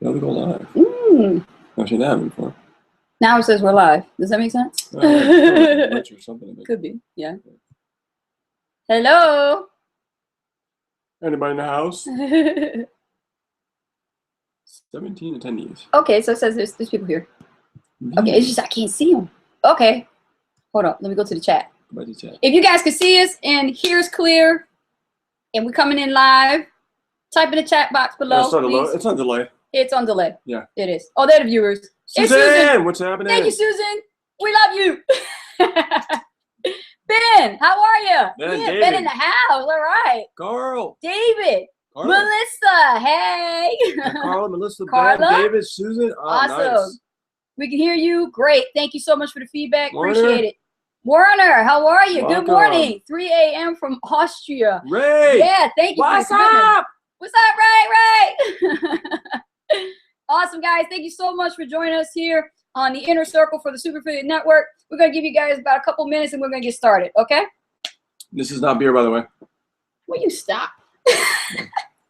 Now we go live. Actually, that happened before. Now it says we're live. Does that make sense? Or something. Could be, yeah. Hello. Anybody in the house? 17 attendees. Okay, so it says there's people here. Okay, it's just I can't see them. Okay, hold on. Let me go to the chat. If you guys can see us and hear us clear, and we're coming in live, type in the chat box below. It's on delay. It's on delay. Yeah. It is. Oh, they're the viewers. Susan, what's happening? Thank you, Susan. We love you. Ben, how are you? Ben in the house. All right. Carl. David. Carl. Melissa. Hey. Carl, Melissa, Carla? Ben, David, Susan. Oh, awesome. Nice. We can hear you. Great. Thank you so much for the feedback. Warner. Appreciate it. Warner, how are you? Welcome. Good morning. 3 a.m. from Austria. Ray. Yeah, thank you. What's up? What's up, Ray? Awesome, guys. Thank you so much for joining us here on the Inner Circle for the Super Affiliate Network. We're going to give you guys about a couple minutes and we're going to get started, okay? This is not beer, by the way. Will you stop?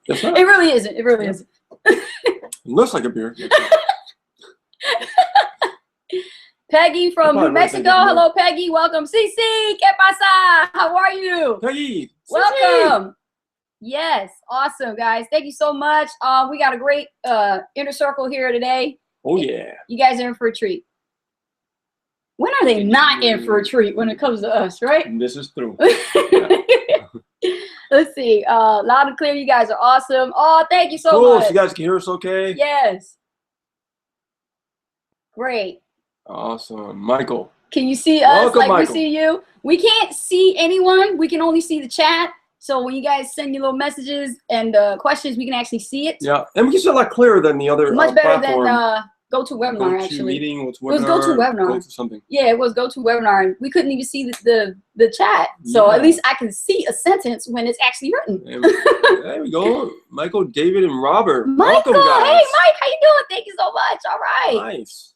That's not. It really isn't. It really isn't. It looks like a beer. Peggy from New Mexico. Hello, Peggy. Welcome. Cici, ¿qué pasa? How are you? Peggy. Welcome. Cici. Yes. Awesome, guys. Thank you so much. We got a great Inner Circle here today. Oh, yeah. You guys are in for a treat. When are they not in for a treat when it comes to us, right? This is true. Let's see. Loud and clear. You guys are awesome. Oh, thank you so much. So you guys can hear us okay? Yes. Great. Awesome. Michael. Can you see us? Welcome, like Michael. We see you? We can't see anyone. We can only see the chat. So when you guys send your little messages and questions, we can actually see it. Yeah, and we can see a lot clearer than the other much better platform. Than GoToWebinar, actually. Meeting, it was GoToWebinar. Go to something. Yeah, it was GoToWebinar. And we couldn't even see the chat. So at least I can see a sentence when it's actually written. There we go. Michael, David, and Robert. Michael, welcome, guys. Hey, Mike, how you doing? Thank you so much. All right. Nice.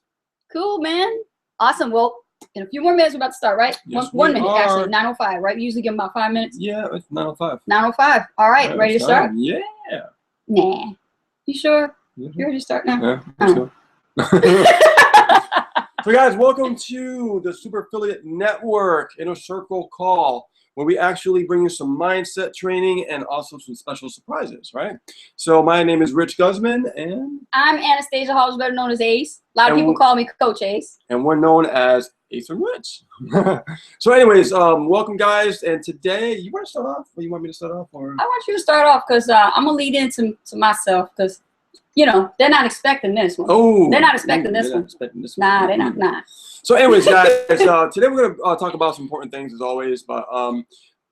Cool, man. Awesome. Well, in a few more minutes, we're about to start, right? Yes, one minute, actually. 9:05, right? We usually give them about 5 minutes. Yeah, it's 9:05. 9:05. All right, ready to start? Yeah. Nah. You sure? You ready to start now? Yeah, let's go. So, guys, welcome to the Super Affiliate Network Inner Circle Call, where we actually bring you some mindset training and also some special surprises, right? So my name is Rich Guzman, and I'm Anastasia Halls, better known as Ace. A lot of people call me Coach Ace. And we're known as Ace and Rich. So anyways, welcome, guys. And today, you want to start off? Or you want me to start off? Or? I want you to start off because I'm going to lead into myself because, you know, they're not expecting this one. Oh. They're not expecting this one. Nah, they're not. Nah. So anyways, guys, today we're going to talk about some important things as always, but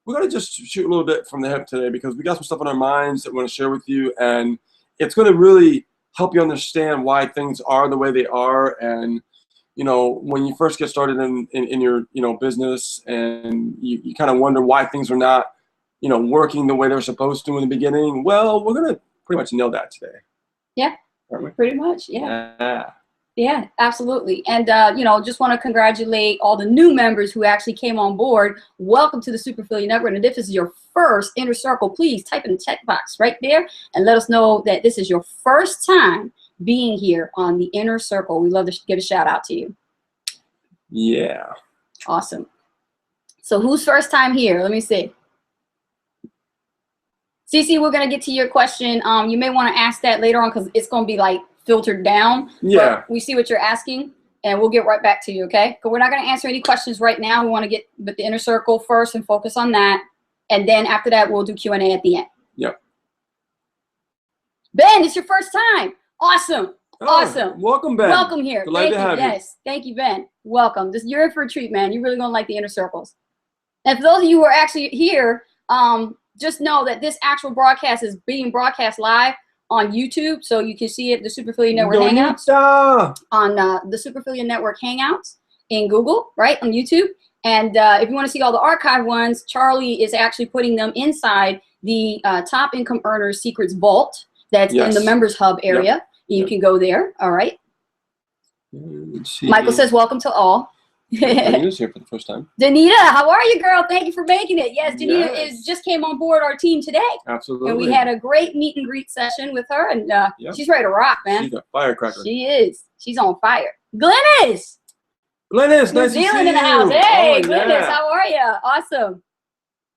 we're going to just shoot a little bit from the hip today because we got some stuff on our minds that we want to share with you, and it's going to really help you understand why things are the way they are. And, you know, when you first get started in your, you know, business and you kind of wonder why things are not, you know, working the way they're supposed to in the beginning, well, we're going to pretty much nail that today. Yeah, pretty much, yeah. Yeah, absolutely. And, you know, just want to congratulate all the new members who actually came on board. Welcome to the Super Affiliate Network. And if this is your first Inner Circle, please type in the chat box right there and let us know that this is your first time being here on the Inner Circle. We'd love to give a shout out to you. Yeah. Awesome. So who's first time here? Let me see. Cece, we're going to get to your question. You may want to ask that later on because it's going to be like filtered down. Yeah. We see what you're asking and we'll get right back to you, okay? But we're not going to answer any questions right now. We want to get with the Inner Circle first and focus on that. And then after that, we'll do Q&A at the end. Yep. Ben, it's your first time. Awesome. Oh, awesome. Welcome, Ben. Welcome here. Glad to have you. Yes. Thank you, Ben. Welcome. You're in for a treat, man. You're really going to like the Inner Circles. And for those of you who are actually here, just know that this actual broadcast is being broadcast live on YouTube, so you can see it, the Super Affiliate Network Hangouts, on the Super Affiliate Network Hangouts in Google, right, on YouTube. And if you want to see all the archive ones, Charlie is actually putting them inside the Top Income Earners Secrets Vault that's in the Members Hub area. Yep. You can go there, all right? Michael says, welcome to all. Danita's here for the first time. Danita, how are you, girl? Thank you for making it. Yes, Danita Yes. just came on board our team today. Absolutely. And we had a great meet and greet session with her, and she's ready to rock, man. She's a firecracker. She is. She's on fire. Glennis! Glennis, nice to see you. New Zealand in the house. Hey, Oh, Glennis, yeah. how are you? Awesome.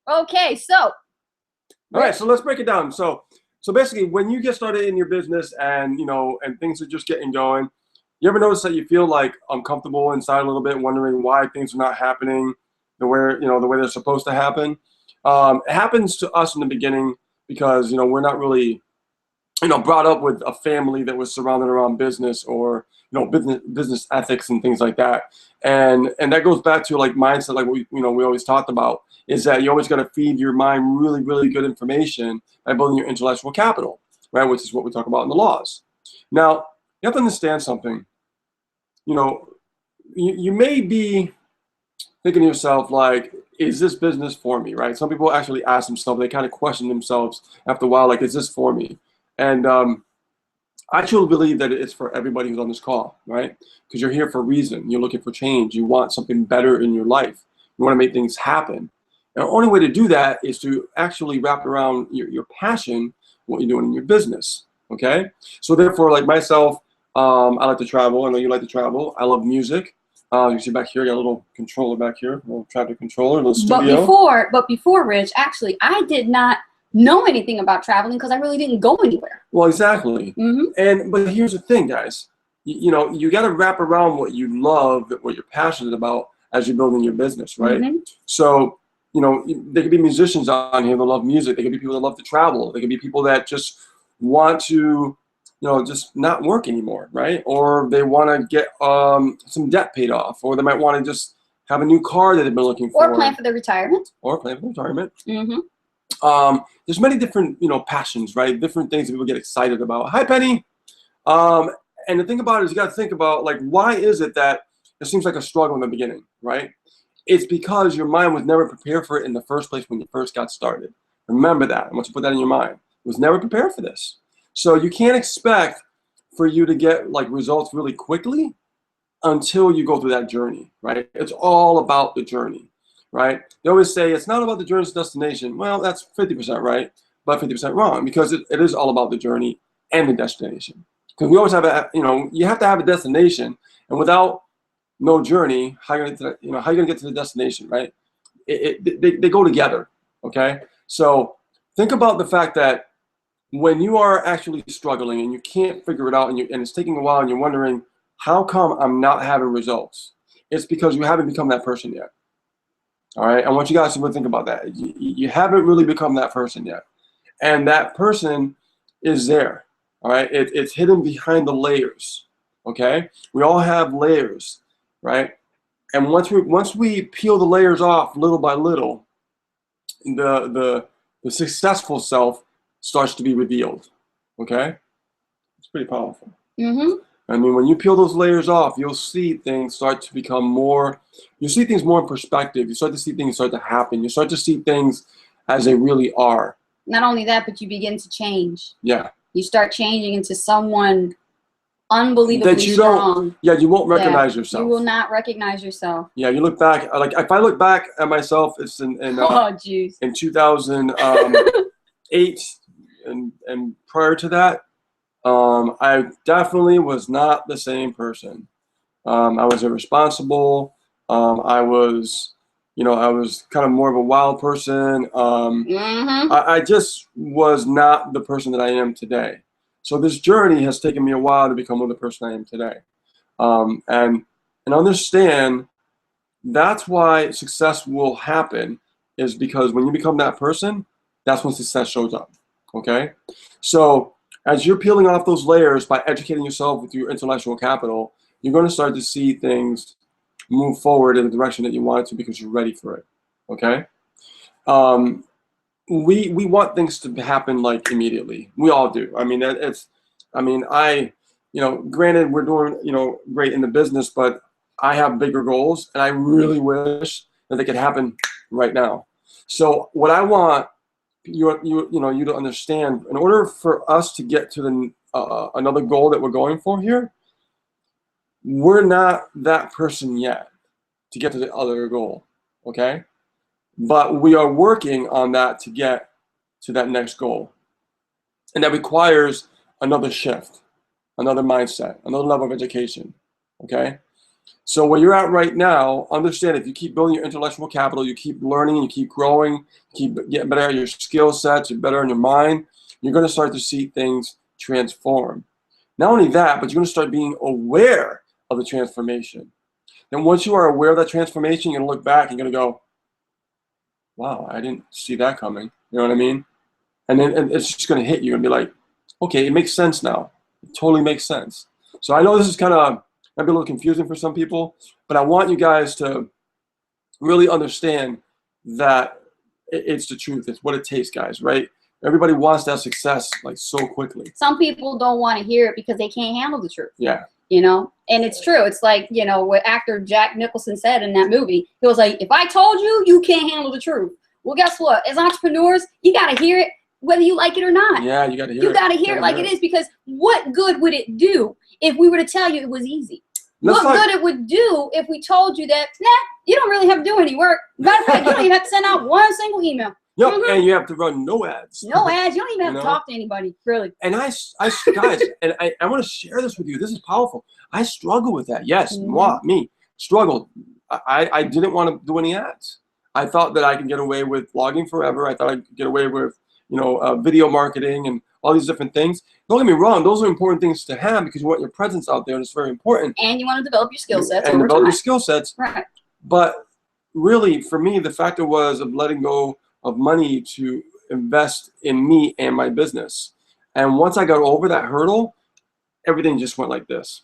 Okay, so. All right, so let's break it down. So basically, when you get started in your business and and things are just getting going, you ever notice that you feel like uncomfortable inside a little bit, wondering why things are not happening the way the way they're supposed to happen? It happens to us in the beginning because we're not really brought up with a family that was surrounded around business or business ethics and things like that, and that goes back to like mindset, like we always talked about, is that you always got to feed your mind really, really good information by building your intellectual capital, right? Which is what we talk about in the laws. Now, you have to understand something. You may be thinking to yourself, like, is this business for me, right? Some people actually ask themselves, they kind of question themselves after a while, like, is this for me? And I truly believe that it's for everybody who's on this call, right? Because you're here for a reason. You're looking for change. You want something better in your life. You want to make things happen. And the only way to do that is to actually wrap around your passion, what you're doing in your business, okay? So therefore, like myself, I like to travel. I know you like to travel. I love music. You see back here, I got a little controller back here, a little tractor controller, a little studio. But before, Rich, actually, I did not know anything about traveling because I really didn't go anywhere. Well, exactly. But here's the thing, guys. You got to wrap around what you love, what you're passionate about as you're building your business, right? So, there could be musicians on here that love music. There could be people that love to travel. There could be people that just want to, just not work anymore, right? Or they want to get some debt paid off, or they might want to just have a new car that they've been looking for. Or plan for their retirement. There's many different, passions, right? Different things that people get excited about. Hi, Penny. And the thing about it is you got to think about, like, why is it that it seems like a struggle in the beginning, right? It's because your mind was never prepared for it in the first place when you first got started. Remember that. I want you to put that in your mind. It was never prepared for this. So you can't expect for you to get like results really quickly until you go through that journey, right? It's all about the journey, right? They always say it's not about the journey's destination. Well, that's 50% right, but 50% wrong, because it is all about the journey and the destination. Because we always have you have to have a destination, and without no journey, how are you gonna get to the destination, right? They go together, okay? So think about the fact that when you are actually struggling and you can't figure it out, and it's taking a while, and you're wondering, how come I'm not having results? It's because you haven't become that person yet. All right, I want you guys to really think about that. You haven't really become that person yet, and that person is there. All right, it's hidden behind the layers. Okay, we all have layers, right? And once we peel the layers off little by little, the successful self starts to be revealed. Okay, it's pretty powerful. I mean, when you peel those layers off, you'll see things start to become more. You see things more in perspective. You start to see things start to happen. You start to see things as they really are. Not only that, but you begin to change. Yeah. You start changing into someone unbelievably strong. You won't recognize yourself. You will not recognize yourself. Yeah, you look back. Like if I look back at myself, it's in 2008 and prior to that, I definitely was not the same person. I was irresponsible. I was kind of more of a wild person. I just was not the person that I am today. So this journey has taken me a while to become the person I am today. And understand that's why success will happen, is because when you become that person, that's when success shows up. Okay? So as you're peeling off those layers by educating yourself with your intellectual capital, you're going to start to see things move forward in the direction that you want it to, because you're ready for it. Okay? We want things to happen like immediately. We all do. I mean, granted, we're doing, great in the business, but I have bigger goals, and I really wish that they could happen right now. So what I want you to understand, in order for us to get to the another goal that we're going for here, we're not that person yet. to get to the other goal, okay? But we are working on that to get to that next goal. And that requires another shift, another mindset, another level of education, okay? So where you're at right now, understand if you keep building your intellectual capital, you keep learning, you keep growing, you keep getting better at your skill sets, you're better in your mind, you're going to start to see things transform. Not only that, but you're going to start being aware of the transformation. Then once you are aware of that transformation, you're going to look back and you're going to go, wow, I didn't see that coming. You know what I mean? And then it's just going to hit you and be like, okay, it makes sense now. It totally makes sense. So I know this is kind of might be a little confusing for some people, but I want you guys to really understand that it's the truth. It's what it takes, guys, right? Everybody wants to have success like so quickly. Some people don't want to hear it because they can't handle the truth. Yeah. You know, and it's true. It's like, you know, what actor Jack Nicholson said in that movie. He was like, if I told you, you can't handle the truth. Well, guess what? As entrepreneurs, you got to hear it whether you like it or not. Yeah, you got to hear it. You it. got to hear it like it is, because what good would it do if we were to tell you it was easy? What good it would do if we told you that, nah, you don't really have to do any work. Matter of fact, you don't even have to send out one single email. Yep, and you have to run no ads. No ads. You don't even have to talk to anybody, really. And guys, and I want to share this with you. This is powerful. I struggle with that. Yes, me struggled. I didn't want to do any ads. I thought that I could get away with blogging forever. I thought I could get away with, video marketing and all these different things. Don't get me wrong; those are important things to have because you want your presence out there, and it's very important. And you want to develop your skill sets. And develop your skill sets. Right. But really, for me, the factor was of letting go of money to invest in me and my business. And once I got over that hurdle, everything just went like this.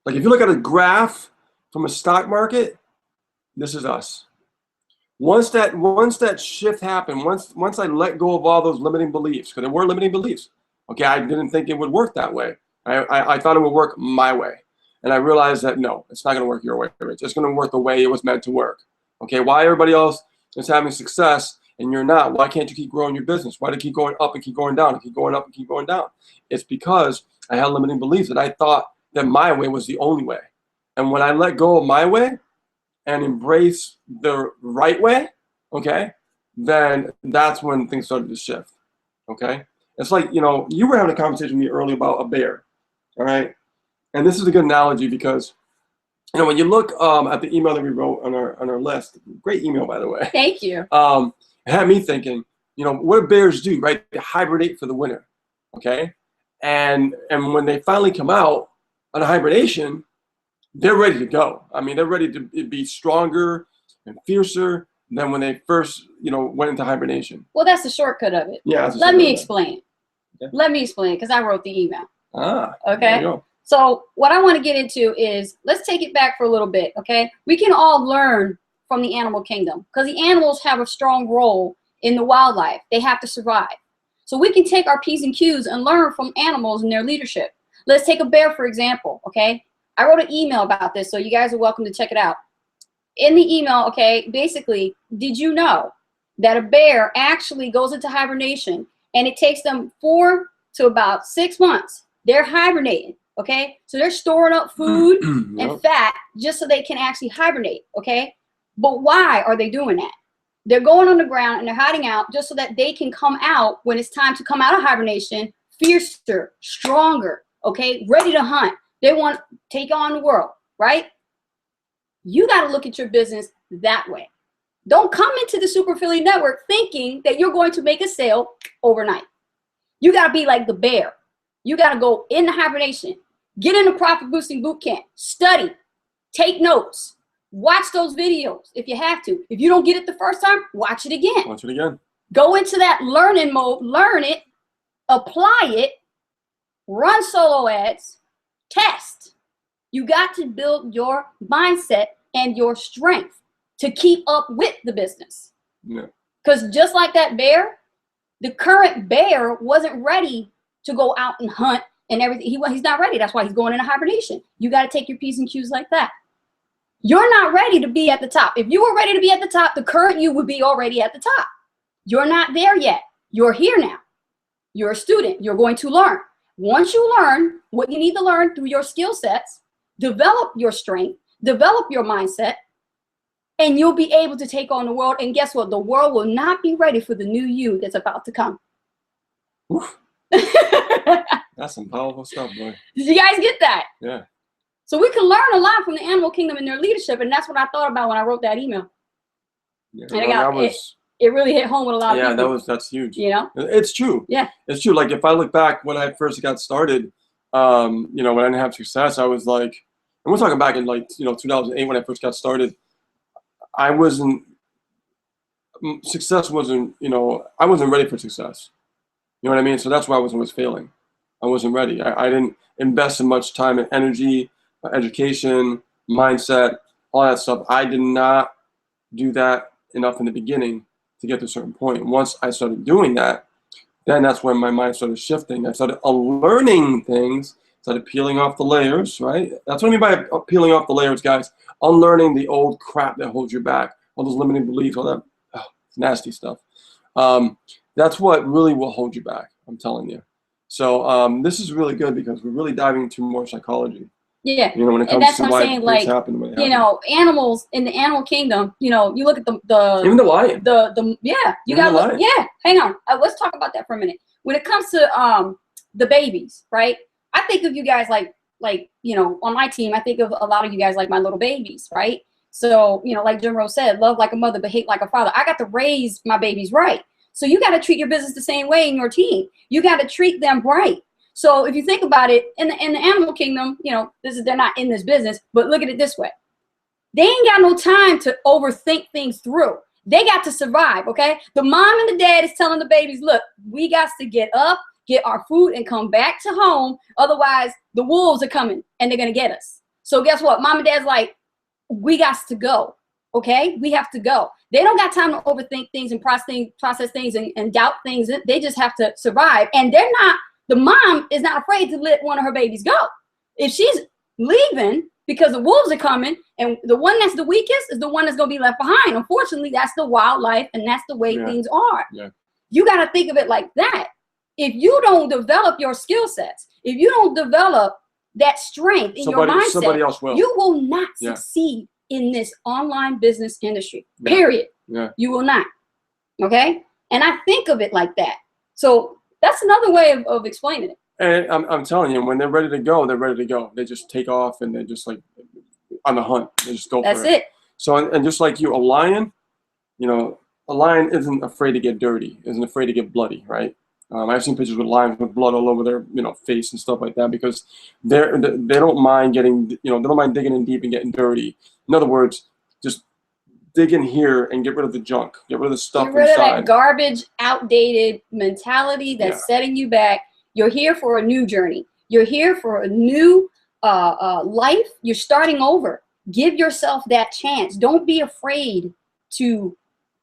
Like if you look at a graph from a stock market, this is us. Once that shift happened, once I let go of all those limiting beliefs, because there were limiting beliefs. Okay, I didn't think it would work that way. I thought it would work my way. And I realized that no, it's not gonna work your way, Rich. It's gonna work the way it was meant to work. Okay, why everybody else is having success and you're not? Why can't you keep growing your business? Why do you keep going up and keep going down and keep going up and keep going down? It's because I had limiting beliefs that I thought that my way was the only way. And when I let go of my way and embrace the right way, okay, then that's when things started to shift, okay? It's like, you were having a conversation with me earlier about a bear, all right? And this is a good analogy because, when you look at the email that we wrote on our list, great email, by the way. Thank you. It had me thinking, what do bears do, right? They hibernate for the winter, okay? And when they finally come out on a hibernation, they're ready to go. I mean, they're ready to be stronger and fiercer than when they first, went into hibernation. Well, that's the shortcut of it. Yeah. Let me explain. Okay. Let me explain, because I wrote the email. Okay. There you go. So what I want to get into is, let's take it back for a little bit, okay? We can all learn from the animal kingdom because the animals have a strong role in the wildlife. They have to survive. So we can take our P's and Q's and learn from animals and their leadership. Let's take a bear, for example, okay? I wrote an email about this, so you guys are welcome to check it out. In the email, okay, basically, did you know that a bear actually goes into hibernation and it takes them 4 to about 6 months? They're hibernating. Okay, so they're storing up food and fat just so they can actually hibernate, okay? But why are they doing that? They're going on the ground and they're hiding out just so that they can come out when it's time to come out of hibernation, fiercer, stronger, okay? Ready to hunt. They want to take on the world, right? You got to look at your business that way. Don't come into the Super Affiliate Network thinking that you're going to make a sale overnight. You got to be like the bear. You got to go into hibernation. Get in a profit boosting boot camp, study, take notes, watch those videos if you have to. If you don't get it the first time, watch it again. Watch it again. Go into that learning mode, learn it, apply it, run solo ads, test. You got to build your mindset and your strength to keep up with the business. Yeah. Because just like that bear, the current bear wasn't ready to go out and hunt and everything. He's not ready. That's why he's going into hibernation. You got to take your P's and Q's like that. You're not ready to be at the top. If you were ready to be at the top, the current you would be already at the top. You're not there yet. You're here now. You're a student. You're going to learn. Once you learn what you need to learn through your skill sets, develop your strength, develop your mindset, and you'll be able to take on the world. And guess what? The world will not be ready for the new you that's about to come. Oof. That's some powerful stuff, boy. Did you guys get that? Yeah. So we can learn a lot from the animal kingdom and their leadership, and that's what I thought about when I wrote that email. Yeah, And it really hit home with a lot of people. Yeah, that's huge. You know? It's true. Yeah. It's true. Like if I look back when I first got started, you know, when I didn't have success, I was like, and we're talking back in like, you know, 2008 when I first got started, success wasn't, you know, I wasn't ready for success. You know what I mean? So that's why I was failing. I wasn't ready. I didn't invest in much time and energy, education, mindset, all that stuff. I did not do that enough in the beginning to get to a certain point. Once I started doing that, then that's when my mind started shifting. I started unlearning things, started peeling off the layers, right? That's what I mean by peeling off the layers, guys. Unlearning the old crap that holds you back, all those limiting beliefs, all that nasty stuff. That's what really will hold you back, I'm telling you. So this is really good because we're really diving into more psychology. Yeah, you know, when it comes that's to what why I'm saying. things Like, happen, when they you happen. know, animals in the animal kingdom. You know, you look at the Even the lion. You got to look. Yeah, hang on. Let's talk about that for a minute. When it comes to the babies, right? I think of you guys like you know, on my team, I think of a lot of you guys like my little babies, right? So you know, like Jim Rose said, love like a mother, but hate like a father. I got to raise my babies right. So you got to treat your business the same way in your team. You got to treat them right. So if you think about it, in the animal kingdom, you know, they're not in this business, but look at it this way. They ain't got no time to overthink things through. They got to survive, okay? The mom and the dad is telling the babies, look, we got to get up, get our food, and come back to home. Otherwise, the wolves are coming, and they're going to get us. So guess what? Mom and dad's like, we got to go, okay? We have to go. They don't got time to overthink things and process things and doubt things. They just have to survive. And the mom is not afraid to let one of her babies go. If she's leaving because the wolves are coming, and the one that's the weakest is the one that's going to be left behind. Unfortunately, that's the wildlife, and that's the way things are. Yeah. You got to think of it like that. If you don't develop your skill sets, if you don't develop that strength in your mindset, somebody else will. You will not succeed in this online business industry, period. Yeah. You will not. Okay? And I think of it like that. So that's another way of explaining it. And I'm telling you, when they're ready to go, they're ready to go. They just take off and they're just like on the hunt. They just go for it. That's it. So, and just like you, a lion, you know, a lion isn't afraid to get dirty, isn't afraid to get bloody, right? I've seen pictures with lions with blood all over their, you know, face and stuff like that because they don't mind getting, you know, they don't mind digging in deep and getting dirty. In other words, just dig in here and get rid of the junk, get rid of the stuff inside. Get rid of that garbage, outdated mentality that's setting you back. You're here for a new journey. You're here for a new life. You're starting over. Give yourself that chance. Don't be afraid to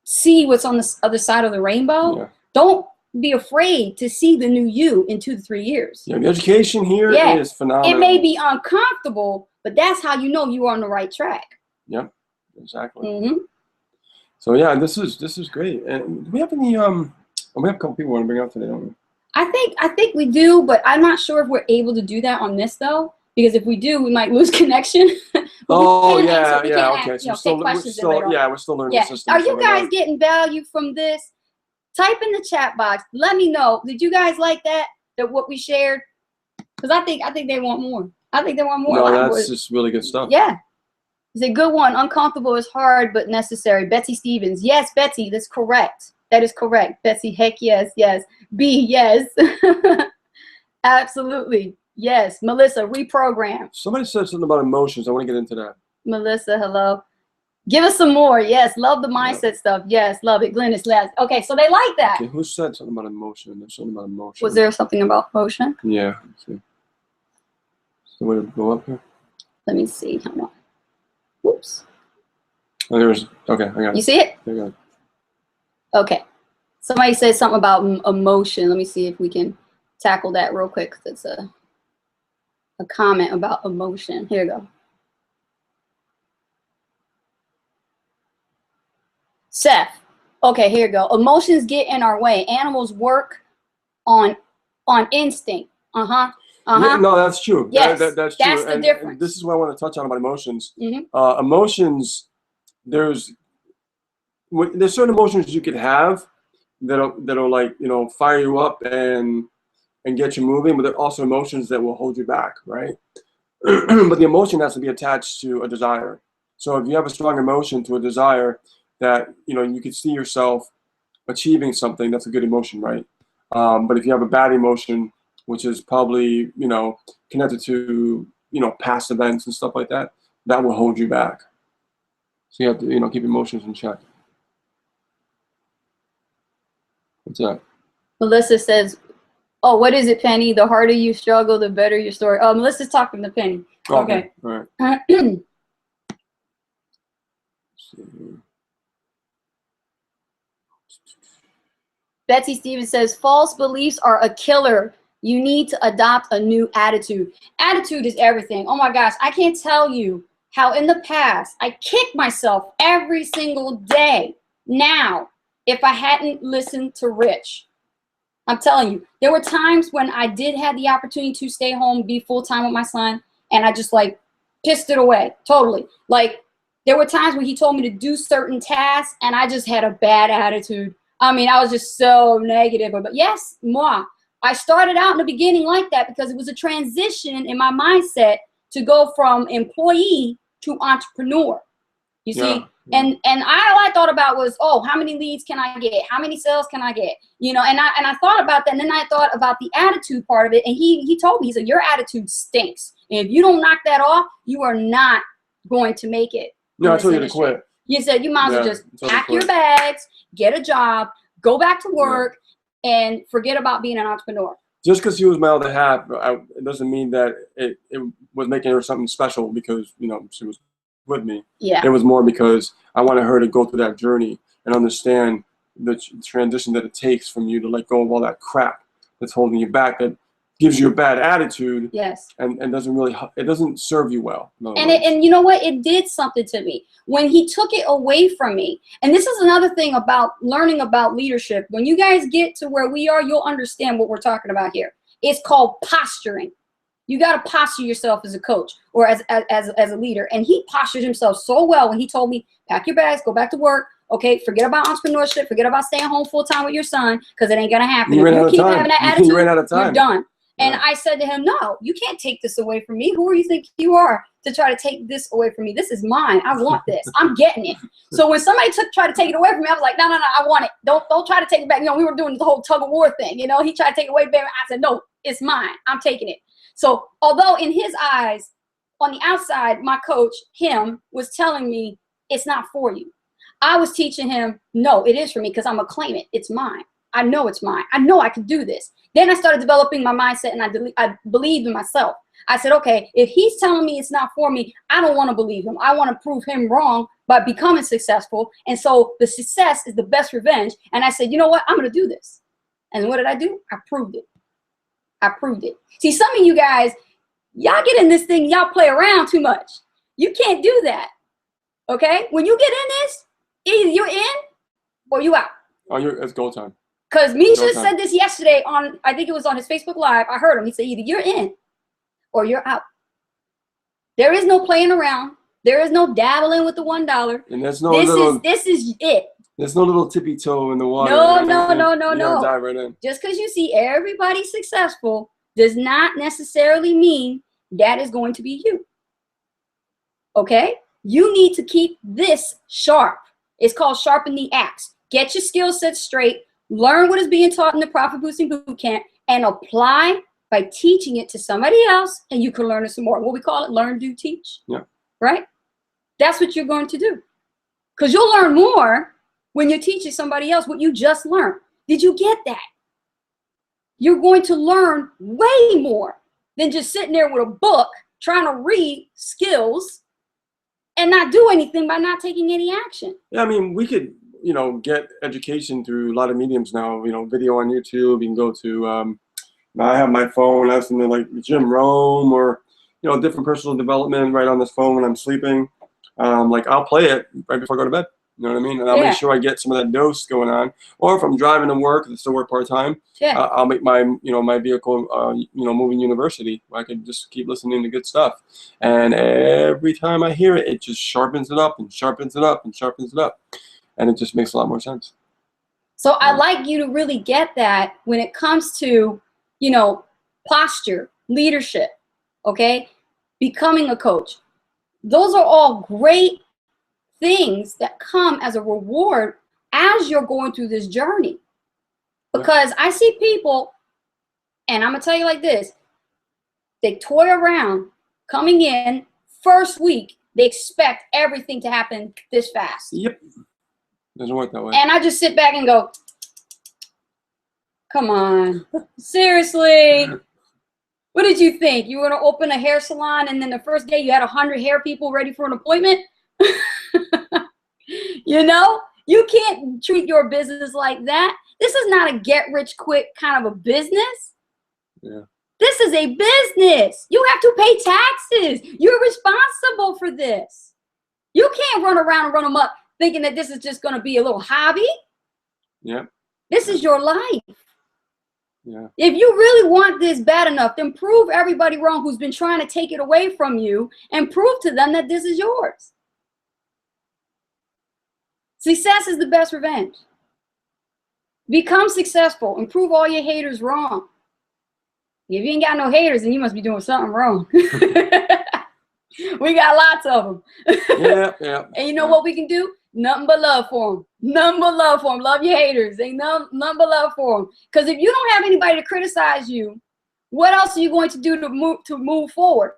see what's on the other side of the rainbow. Yeah. Don't be afraid to see the new you in 2 to 3 years. Yeah, the education here is phenomenal. It may be uncomfortable, but that's how you know you are on the right track. Yep, exactly. Mm-hmm. So yeah, this is great. And do we have any we have a couple people want to bring up today, don't we? I think we do, but I'm not sure if we're able to do that on this though, because if we do, we might lose connection. Okay. So we're still learning the system. Are you guys getting value from this? Type in the chat box. Let me know. Did you guys like that what we shared? Because I think they want more. I think they want more. No, that's just really good stuff. Yeah. It's a good one. Uncomfortable is hard but necessary. Betsy Stevens. Yes, Betsy, that's correct. That is correct. Betsy, heck yes, yes. B, yes. Absolutely. Yes. Melissa, reprogram. Somebody said something about emotions. I want to get into that. Melissa, hello. Give us some more. Yes. Love the mindset stuff. Yes. Love it. Glenn is last. Okay. So they like that. Okay, who said something about emotion? There's something about emotion. Was there something about emotion? Yeah. Let's see. Somebody go up here? Let me see. Hold on. Whoops. Oh, there's. Okay. I got it. You see it? I got it. Okay. Somebody said something about emotion. Let me see if we can tackle that real quick. It's a comment about emotion. Here we go. Seth. Okay, here we go. Emotions get in our way. Animals work on instinct. Yeah, no, that's true. Yes, that's true. That's the difference. And this is what I want to touch on about emotions. Mm-hmm. Emotions, there's certain emotions you could have that'll like, you know, fire you up and get you moving, but there are also emotions that will hold you back, right? But the emotion has to be attached to a desire. So if you have a strong emotion to a desire that, you know, you can see yourself achieving something, that's a good emotion, right? But if you have a bad emotion, which is probably, you know, connected to, you know, past events and stuff like that, that will hold you back. So you have to, you know, keep emotions in check. What's that? Melissa says, oh, what is it, Penny? The harder you struggle, the better your story. Oh, Melissa's talking to Penny. Okay. All right. Betsy Stevens says, false beliefs are a killer. You need to adopt a new attitude. Attitude is everything. Oh my gosh, I can't tell you how in the past I kicked myself every single day. Now, if I hadn't listened to Rich, I'm telling you, there were times when I did have the opportunity to stay home, be full-time with my son, and I just like pissed it away totally. Like there were times when he told me to do certain tasks and I just had a bad attitude. I mean, I was just so negative. But yes, moi, I started out in the beginning like that because it was a transition in my mindset to go from employee to entrepreneur. You see, and all I thought about was, oh, how many leads can I get? How many sales can I get? You know, and I thought about that, and then I thought about the attitude part of it. And he told me, he said, your attitude stinks. And if you don't knock that off, you are not going to make it. No, I told you to quit. You said you might as well just pack your bags, get a job, go back to work, and forget about being an entrepreneur. Just because she was my other half, it doesn't mean that it was making her something special because, you know, she was with me. Yeah. It was more because I wanted her to go through that journey and understand the transition that it takes from you to let go of all that crap that's holding you back, that gives you a bad attitude. Yes. And doesn't really, it doesn't serve you well. And you know what? It did something to me when he took it away from me. And this is another thing about learning about leadership. When you guys get to where we are, you'll understand what we're talking about here. It's called posturing. You got to posture yourself as a coach or as a leader. And he postured himself so well when he told me, pack your bags, go back to work. Okay, forget about entrepreneurship. Forget about staying home full time with your son because it ain't going to happen. You if you keep having that attitude, you ran out of time. You're done. And I said to him, no, you can't take this away from me. Who do you think you are to try to take this away from me? This is mine. I want this. I'm getting it. So when somebody tried to take it away from me, I was like, no, I want it. Don't try to take it back. You know, we were doing the whole tug of war thing. You know, he tried to take it away, baby. I said, no, it's mine. I'm taking it. So although in his eyes, on the outside, my coach, him, was telling me it's not for you, I was teaching him, no, it is for me because I'm going to claim it. It's mine. I know it's mine. I know I can do this. Then I started developing my mindset and I believed in myself. I said, okay, if he's telling me it's not for me, I don't want to believe him. I want to prove him wrong by becoming successful. And so the success is the best revenge. And I said, you know what? I'm going to do this. And what did I do? I proved it. I proved it. See, some of you guys, y'all get in this thing, y'all play around too much. You can't do that. Okay? When you get in this, either you're in or you out. Oh, it's go time. Because Misha said this yesterday on, I think it was on his Facebook Live. I heard him. He said, either you're in or you're out. There is no playing around. There is no dabbling with the $1. And there's no this is it. There's no little tippy toe in the water. No. Dive right in. Just because you see everybody successful does not necessarily mean that is going to be you. Okay? You need to keep this sharp. It's called sharpen the axe. Get your skill set straight. Learn what is being taught in the Profit Boosting Bootcamp and apply by teaching it to somebody else, and you can learn it some more. What we call it, learn, do, teach. Yeah. Right? That's what you're going to do. Because you'll learn more when you're teaching somebody else what you just learned. Did you get that? You're going to learn way more than just sitting there with a book trying to read skills and not do anything by not taking any action. Yeah, I mean, we could, you know, get education through a lot of mediums now. You know, video on YouTube. You can go to. I have my phone. I listen to like Jim Rome or, you know, different personal development right on this phone when I'm sleeping. Like I'll play it right before I go to bed. You know what I mean? And I'll make sure I get some of that dose going on. Or if I'm driving to work, I still work part-time, I'll make my, my vehicle, moving university, where I can just keep listening to good stuff. And every time I hear it, it just sharpens it up and sharpens it up and sharpens it up. And it just makes a lot more sense. So I like you to really get that when it comes to, posture, leadership, okay? Becoming a coach. Those are all great things that come as a reward as you're going through this journey. Because I see people, and I'm going to tell you like this, they toy around coming in first week, they expect everything to happen this fast. Yep. Doesn't work that way. And I just sit back and go, come on, seriously? What did you think? You were going to open a hair salon and then the first day you had 100 hair people ready for an appointment? You can't treat your business like that. This is not a get-rich-quick kind of a business. Yeah. This is a business. You have to pay taxes. You're responsible for this. You can't run around and run them up thinking that this is just going to be a little hobby. Yeah. This is your life. Yeah. If you really want this bad enough, then prove everybody wrong who's been trying to take it away from you and prove to them that this is yours. Success is the best revenge. Become successful and prove all your haters wrong. If you ain't got no haters, then you must be doing something wrong. We got lots of them. Yeah. And you know what we can do? Nothing but love for them. Nothing but love for them. Love your haters. Ain't nothing but love for them. Because if you don't have anybody to criticize you, what else are you going to do to move forward?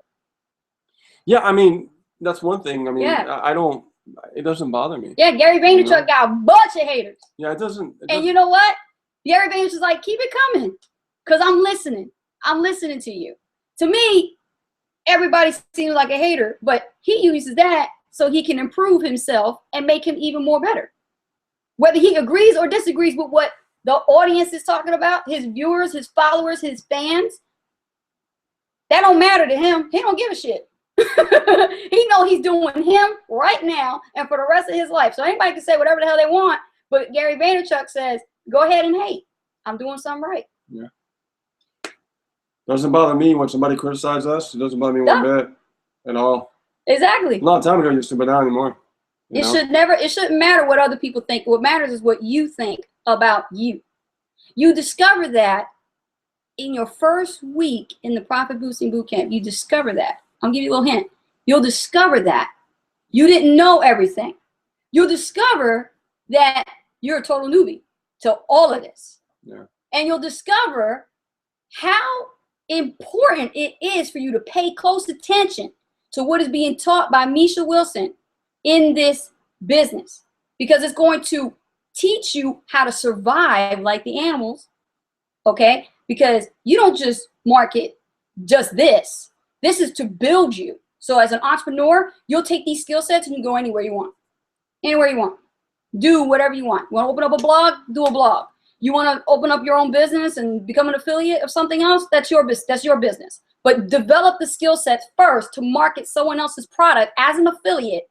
Yeah, I mean, that's one thing. I mean, it doesn't bother me. Yeah, Gary Vaynerchuk got a bunch of haters. Yeah, it doesn't. And you know what? Gary Vaynerchuk's like, keep it coming. Because I'm listening. I'm listening to you. To me, everybody seems like a hater, but he uses that so he can improve himself and make him even more better. Whether he agrees or disagrees with what the audience is talking about, his viewers, his followers, his fans, that don't matter to him. He don't give a shit. He know he's doing him right now and for the rest of his life. So anybody can say whatever the hell they want, but Gary Vaynerchuk says, go ahead and hate. I'm doing something right. Yeah. Doesn't bother me when somebody criticizes us. It doesn't bother me one bit at all. Exactly. A long time ago, it used to, but not anymore. It shouldn't matter what other people think. What matters is what you think about you. You discover that in your first week in the Profit Boosting Bootcamp. You discover that. I'll give you a little hint. You'll discover that you didn't know everything. You'll discover that you're a total newbie to all of this. Yeah. And you'll discover how important it is for you to pay close attention to what is being taught by Misha Wilson in this business, because it's going to teach you how to survive like the animals, okay? Because you don't just market just this. This is to build you. So as an entrepreneur, you'll take these skill sets and you go anywhere you want. Anywhere you want. Do whatever you want. You want to open up a blog? Do a blog. You want to open up your own business and become an affiliate of something else? That's your business. But develop the skill sets first to market someone else's product as an affiliate.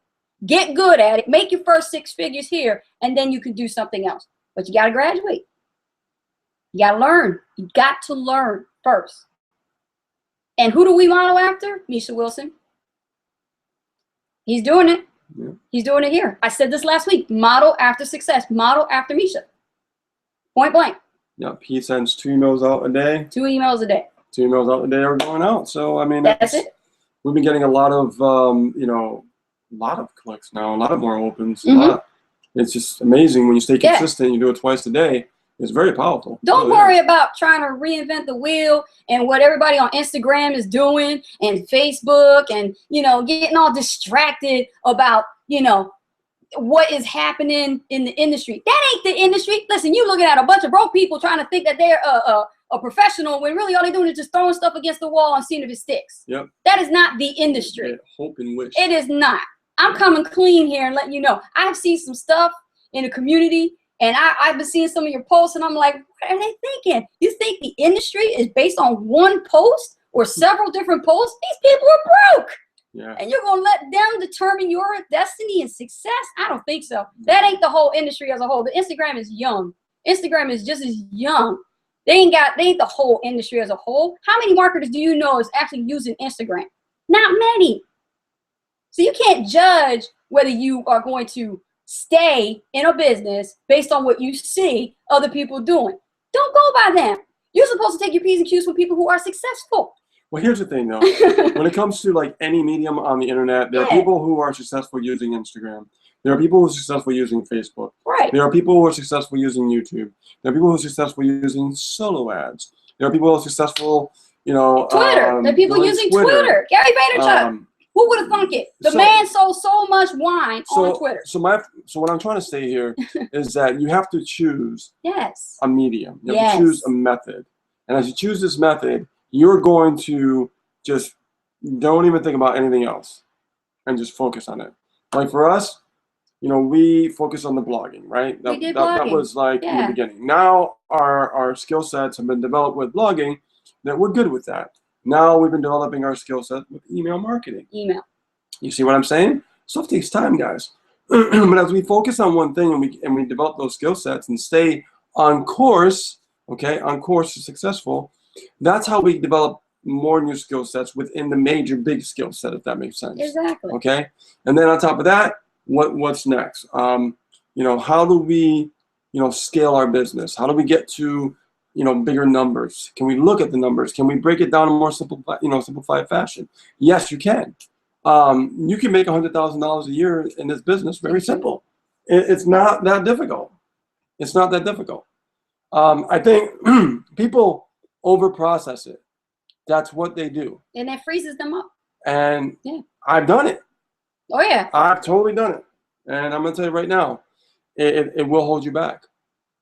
Get good at it. Make your first 6 figures here, and then you can do something else. But you got to graduate. You got to learn. You got to learn first. And who do we model after? Misha Wilson. He's doing it. Yeah. He's doing it here. I said this last week. Model after success. Model after Misha. Point blank. Yep. He sends 2 emails out a day. 2 emails a day. 2 emails out a day are going out. So, I mean, that's it. We've been getting a lot of, a lot of clicks now, a lot of more opens. It's just amazing when you stay consistent. You do it twice a day. It's very powerful. Don't worry about trying to reinvent the wheel and what everybody on Instagram is doing and Facebook and, getting all distracted about, what is happening in the industry. That ain't the industry. Listen, you looking at a bunch of broke people trying to think that they're a professional when really all they're doing is just throwing stuff against the wall and seeing if it sticks. Yep. That is not the industry. Hope and wish. It is not. I'm coming clean here and letting you know. I've seen some stuff in the community, and I've been seeing some of your posts, and I'm like, what are they thinking? You think the industry is based on one post or several different posts? These people are broke. Yeah. And you're going to let them determine your destiny and success? I don't think so. That ain't the whole industry as a whole. The Instagram is young. Instagram is just as young. They ain't the whole industry as a whole. How many marketers do you know is actually using Instagram? Not many. So you can't judge whether you are going to stay in a business based on what you see other people doing. Don't go by them. You're supposed to take your P's and Q's from people who are successful. Well, here's the thing, though. When it comes to like any medium on the internet, there are people who are successful using Instagram. There are people who are successful using Facebook. Right. There are people who are successful using YouTube. There are people who are successful using solo ads. There are people who are successful, Twitter. There are people using Twitter. Gary Vaynerchuk. Who would have thunk it? The man sold so much wine on Twitter. So what I'm trying to say here is that you have to choose a medium. You have to choose a method. And as you choose this method, you're going to just don't even think about anything else and just focus on it. Like for us, we focus on the blogging, right? That was like in the beginning. Now our skill sets have been developed with blogging, that we're good with that. Now we've been developing our skill set with email marketing. You see what I'm saying? Stuff takes time, guys. But as we focus on one thing and we develop those skill sets and stay on course, on course to successful, that's how we develop more new skill sets within the major big skill set, if that makes sense. Exactly. Okay? And then on top of that, what's next? How do we, scale our business? How do we get to, bigger numbers? Can we look at the numbers? Can we break it down in more simplified fashion? Yes, you can. You can make $100,000 a year in this business. Very simple. It's not that difficult. It's not that difficult. I think people overprocess it. That's what they do. And that freezes them up. And I've done it. Oh, yeah. I've totally done it. And I'm going to tell you right now, it will hold you back.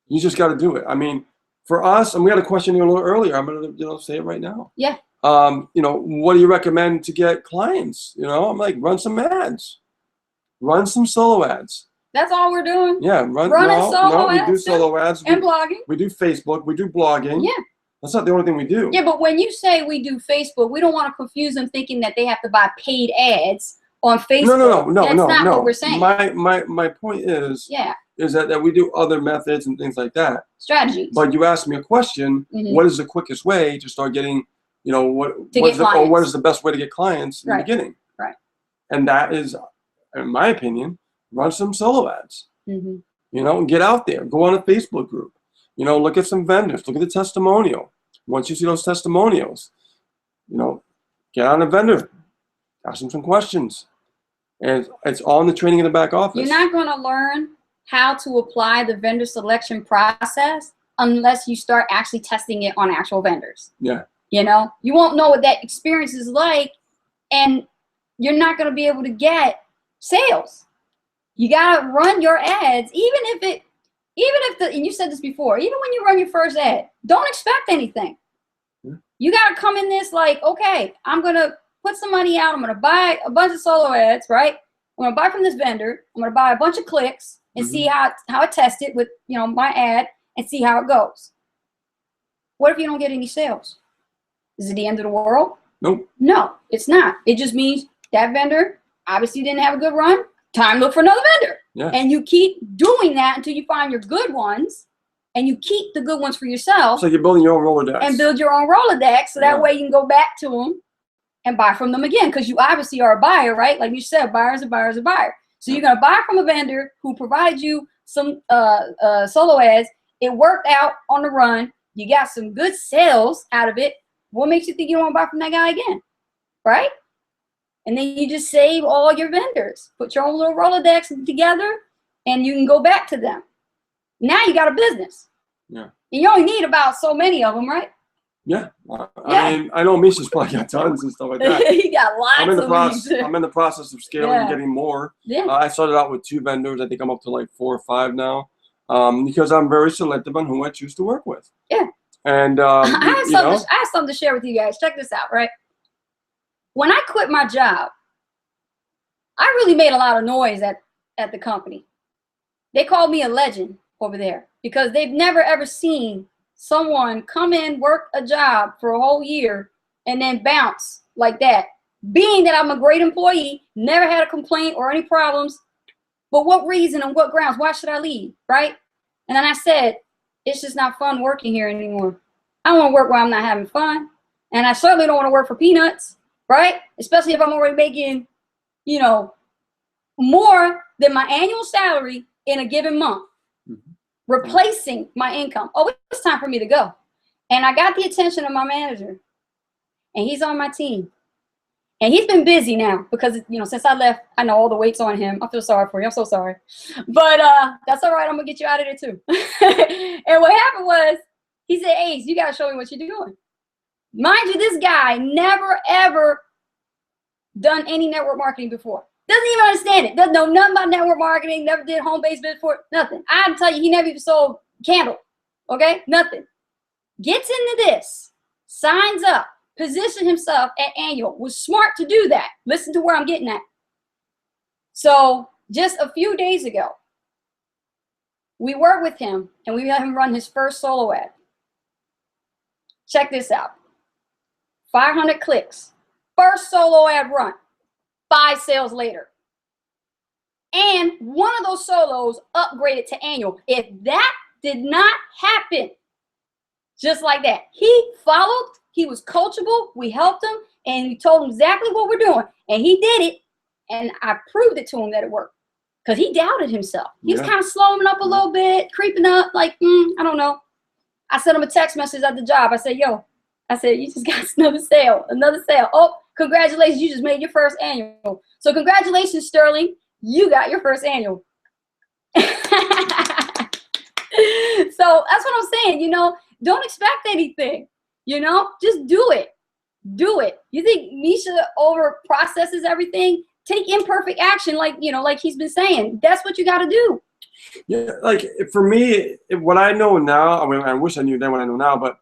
You just got to do it. I mean, for us, and we had a question here a little earlier. I'm going to say it right now. Yeah. What do you recommend to get clients? I'm like, run some ads. Run some solo ads. That's all we're doing? Yeah. We do solo ads. And blogging. We do Facebook. We do blogging. Yeah. That's not the only thing we do. Yeah, but when you say we do Facebook, we don't want to confuse them thinking that they have to buy paid ads on Facebook. No. That's not what we're saying. My point is that we do other methods and things like that. Strategies. But you asked me a question, what is the quickest way to start getting, what is the best way to get clients in the beginning? Right. And that is, in my opinion, run some solo ads. Get out there, go on a Facebook group. Look at some vendors, look at the testimonial. Once you see those testimonials, get on a vendor, ask them some questions. And it's all in the training in the back office. You're not going to learn how to apply the vendor selection process unless you start actually testing it on actual vendors. Yeah. You won't know what that experience is like, and you're not going to be able to get sales. You got to run your ads, and you said this before, even when you run your first ad, don't expect anything. You got to come in this like, okay, I'm going to put some money out. I'm going to buy a bunch of solo ads, right? I'm going to buy from this vendor. I'm going to buy a bunch of clicks and see how I test it with, my ad and see how it goes. What if you don't get any sales? Is it the end of the world? Nope. No, it's not. It just means that vendor obviously didn't have a good run. Time to look for another vendor. Yeah. And you keep doing that until you find your good ones, and you keep the good ones for yourself. So you're building your own Rolodex. And build your own Rolodex, so that way you can go back to them and buy from them again, because you obviously are a buyer, right? Like you said, buyer's a buyer's a buyer. So you're going to buy from a vendor who provided you some solo ads. It worked out on the run. You got some good sales out of it. What makes you think you don't want to buy from that guy again, right? And then you just save all your vendors. Put your own little Rolodex together, and you can go back to them. Now you got a business. Yeah. And you only need about so many of them, right? Yeah. I mean, I know Misha's probably got tons and stuff like that. He got lots of these. I'm in the process of scaling and getting more. Yeah. I started out with 2 vendors. I think I'm up to like 4 or 5 now, because I'm very selective on who I choose to work with. Yeah. And I have something to share with you guys. Check this out, right? When I quit my job, I really made a lot of noise at the company. They called me a legend over there because they've never ever seen someone come in, work a job for a whole year, and then bounce like that being that I'm a great employee, never had a complaint or any problems. But what reason and what grounds? Why should I leave, right? And then I said, it's just not fun working here anymore. I don't want to work where I'm not having fun. And I certainly don't want to work for peanuts, right? Especially if I'm already making, you know, more than my annual salary in a given month, replacing my income. Oh, it's time for me to go. And I got the attention of my manager, and he's on my team. And he's been busy now because, you know, since I left, I know all the weight's on him. I feel sorry for you. I'm so sorry. But that's all right. I'm going to get you out of there too. And what happened was, he said, Ace, you got to show me what you're doing. Mind you, this guy never, ever done any network marketing before. Doesn't even understand it. Doesn't know nothing about network marketing. Never did home-based business before. Nothing. I tell you, he never even sold candle. Okay? Nothing. Gets into this. Signs up. Position himself at annual. Was smart to do that. Listen to where I'm getting at. So just a few days ago, we worked with him and we let him run his first solo ad. Check this out. 500 clicks. First solo ad run. 5 sales later. And one of those solos upgraded to annual. If that did not happen, just like that, he followed, he was coachable, we helped him, and we told him exactly what we're doing. And he did it, and I proved it to him that it worked. Because he doubted himself. He was kind of slowing up a little bit, creeping up, like, I don't know. I sent him a text message at the job. I said, yo, you just got another sale. Oh, congratulations, you just made your first annual. So congratulations, Sterling. You got your first annual. So that's what I'm saying, you know. Don't expect anything, you know. Just do it. Do it. You think Misha over processes everything? Take imperfect action, like, you know, like he's been saying. That's what you got to do. Yeah, like for me, what I know now, I mean, I wish I knew then what I know now, but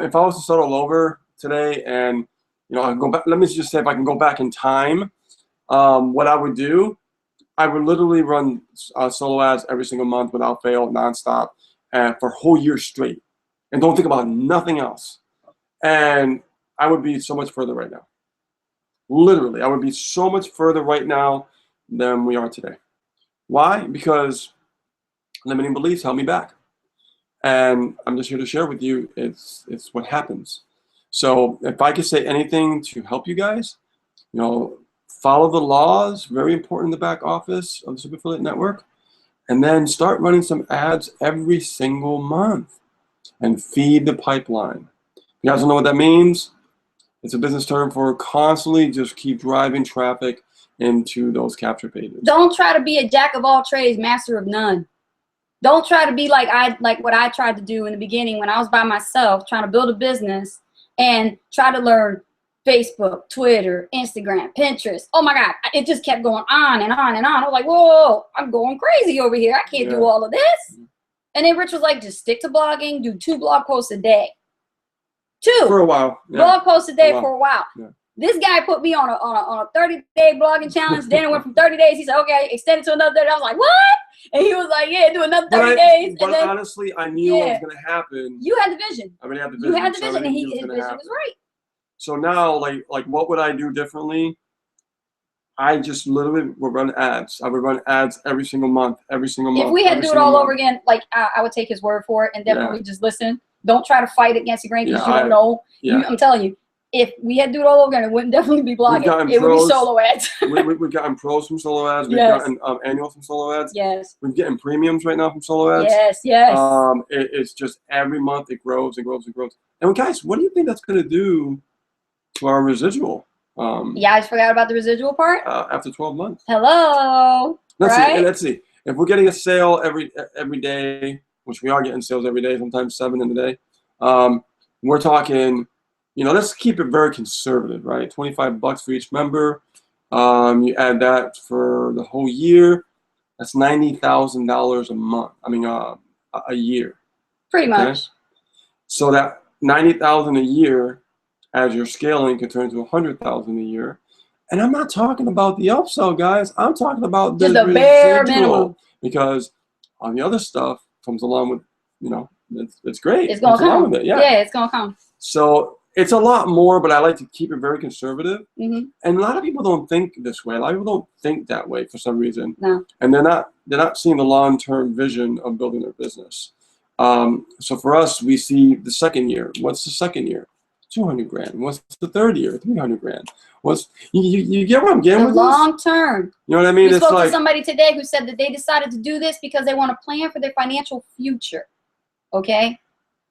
if I was to start all over today and, you know, I go back, let me just say if I can go back in time, what I would do, I would literally run solo ads every single month without fail, nonstop, for a whole year straight. And don't think about nothing else. And I would be so much further right now. Literally, I would be so much further right now than we are today. Why? Because limiting beliefs held me back. And I'm just here to share with you, it's what happens. So if I could say anything to help you guys, you know, follow the laws, very important in the back office of the Super Affiliate Network, and then start running some ads every single month and feed the pipeline. You guys don't know what that means? It's a business term for constantly just keep driving traffic into those capture pages. Don't try to be a jack of all trades, master of none. Don't try to be like what I tried to do in the beginning when I was by myself trying to build a business and try to learn Facebook, Twitter, Instagram, Pinterest. Oh my God, it just kept going on and on and on. I was like, whoa, I'm going crazy over here. I can't do all of this. And then Rich was like, just stick to blogging, do 2 blog posts a day. 2 for a while. Blog posts a day for a while. Yeah. This guy put me on a 30-day blogging challenge. Then it went from 30 days. He said, okay, extend it to another 30. I was like, what? And he was like, yeah, do another 30 days. But and then, honestly, I knew what was going to happen. You had the vision. I mean, I had the vision. You had the vision, and his vision was right. So now, like, what would I do differently? I just literally would run ads. I would run ads every single month, If we had to do it all over again, like, I would take his word for it and definitely just listen. Don't try to fight against the grain because you don't know. I'm telling you, if we had to do it all over again, it wouldn't definitely be blogging. It would be solo ads. We've gotten pros from solo ads. We've gotten annuals from solo ads. Yes. We're getting premiums right now from solo ads. Yes, yes. It's just every month it grows and grows and grows. And guys, what do you think that's going to do to our residual? Yeah, I just forgot about the residual part. After 12 months. Hello. Let's see. If we're getting a sale every day, which we are getting sales every day, sometimes 7 in a day, we're talking, you know, let's keep it very conservative, right? $25 for each member. You add that for the whole year, that's $90,000 a month. I mean, a year. Pretty much. So that $90,000 a year, as you're scaling, can turn to $100,000 a year. And I'm not talking about the upsell, guys. I'm talking about just the bare minimum. Because on the other stuff comes along with, you know, it's great. It's gonna come. With it. Yeah, it's gonna come. So It's a lot more, but I like to keep it very conservative. Mm-hmm. And a lot of people don't think this way. A lot of people don't think that way for some reason. No. And they're not seeing the long-term vision of building their business. So for us, we see the second year. What's the second year? 200 grand. What's the third year? 300 grand. What's you get what I'm getting with long this? term. You know what I mean? We It's spoke like to somebody today who said that they decided to do this because they want to plan for their financial future. Okay?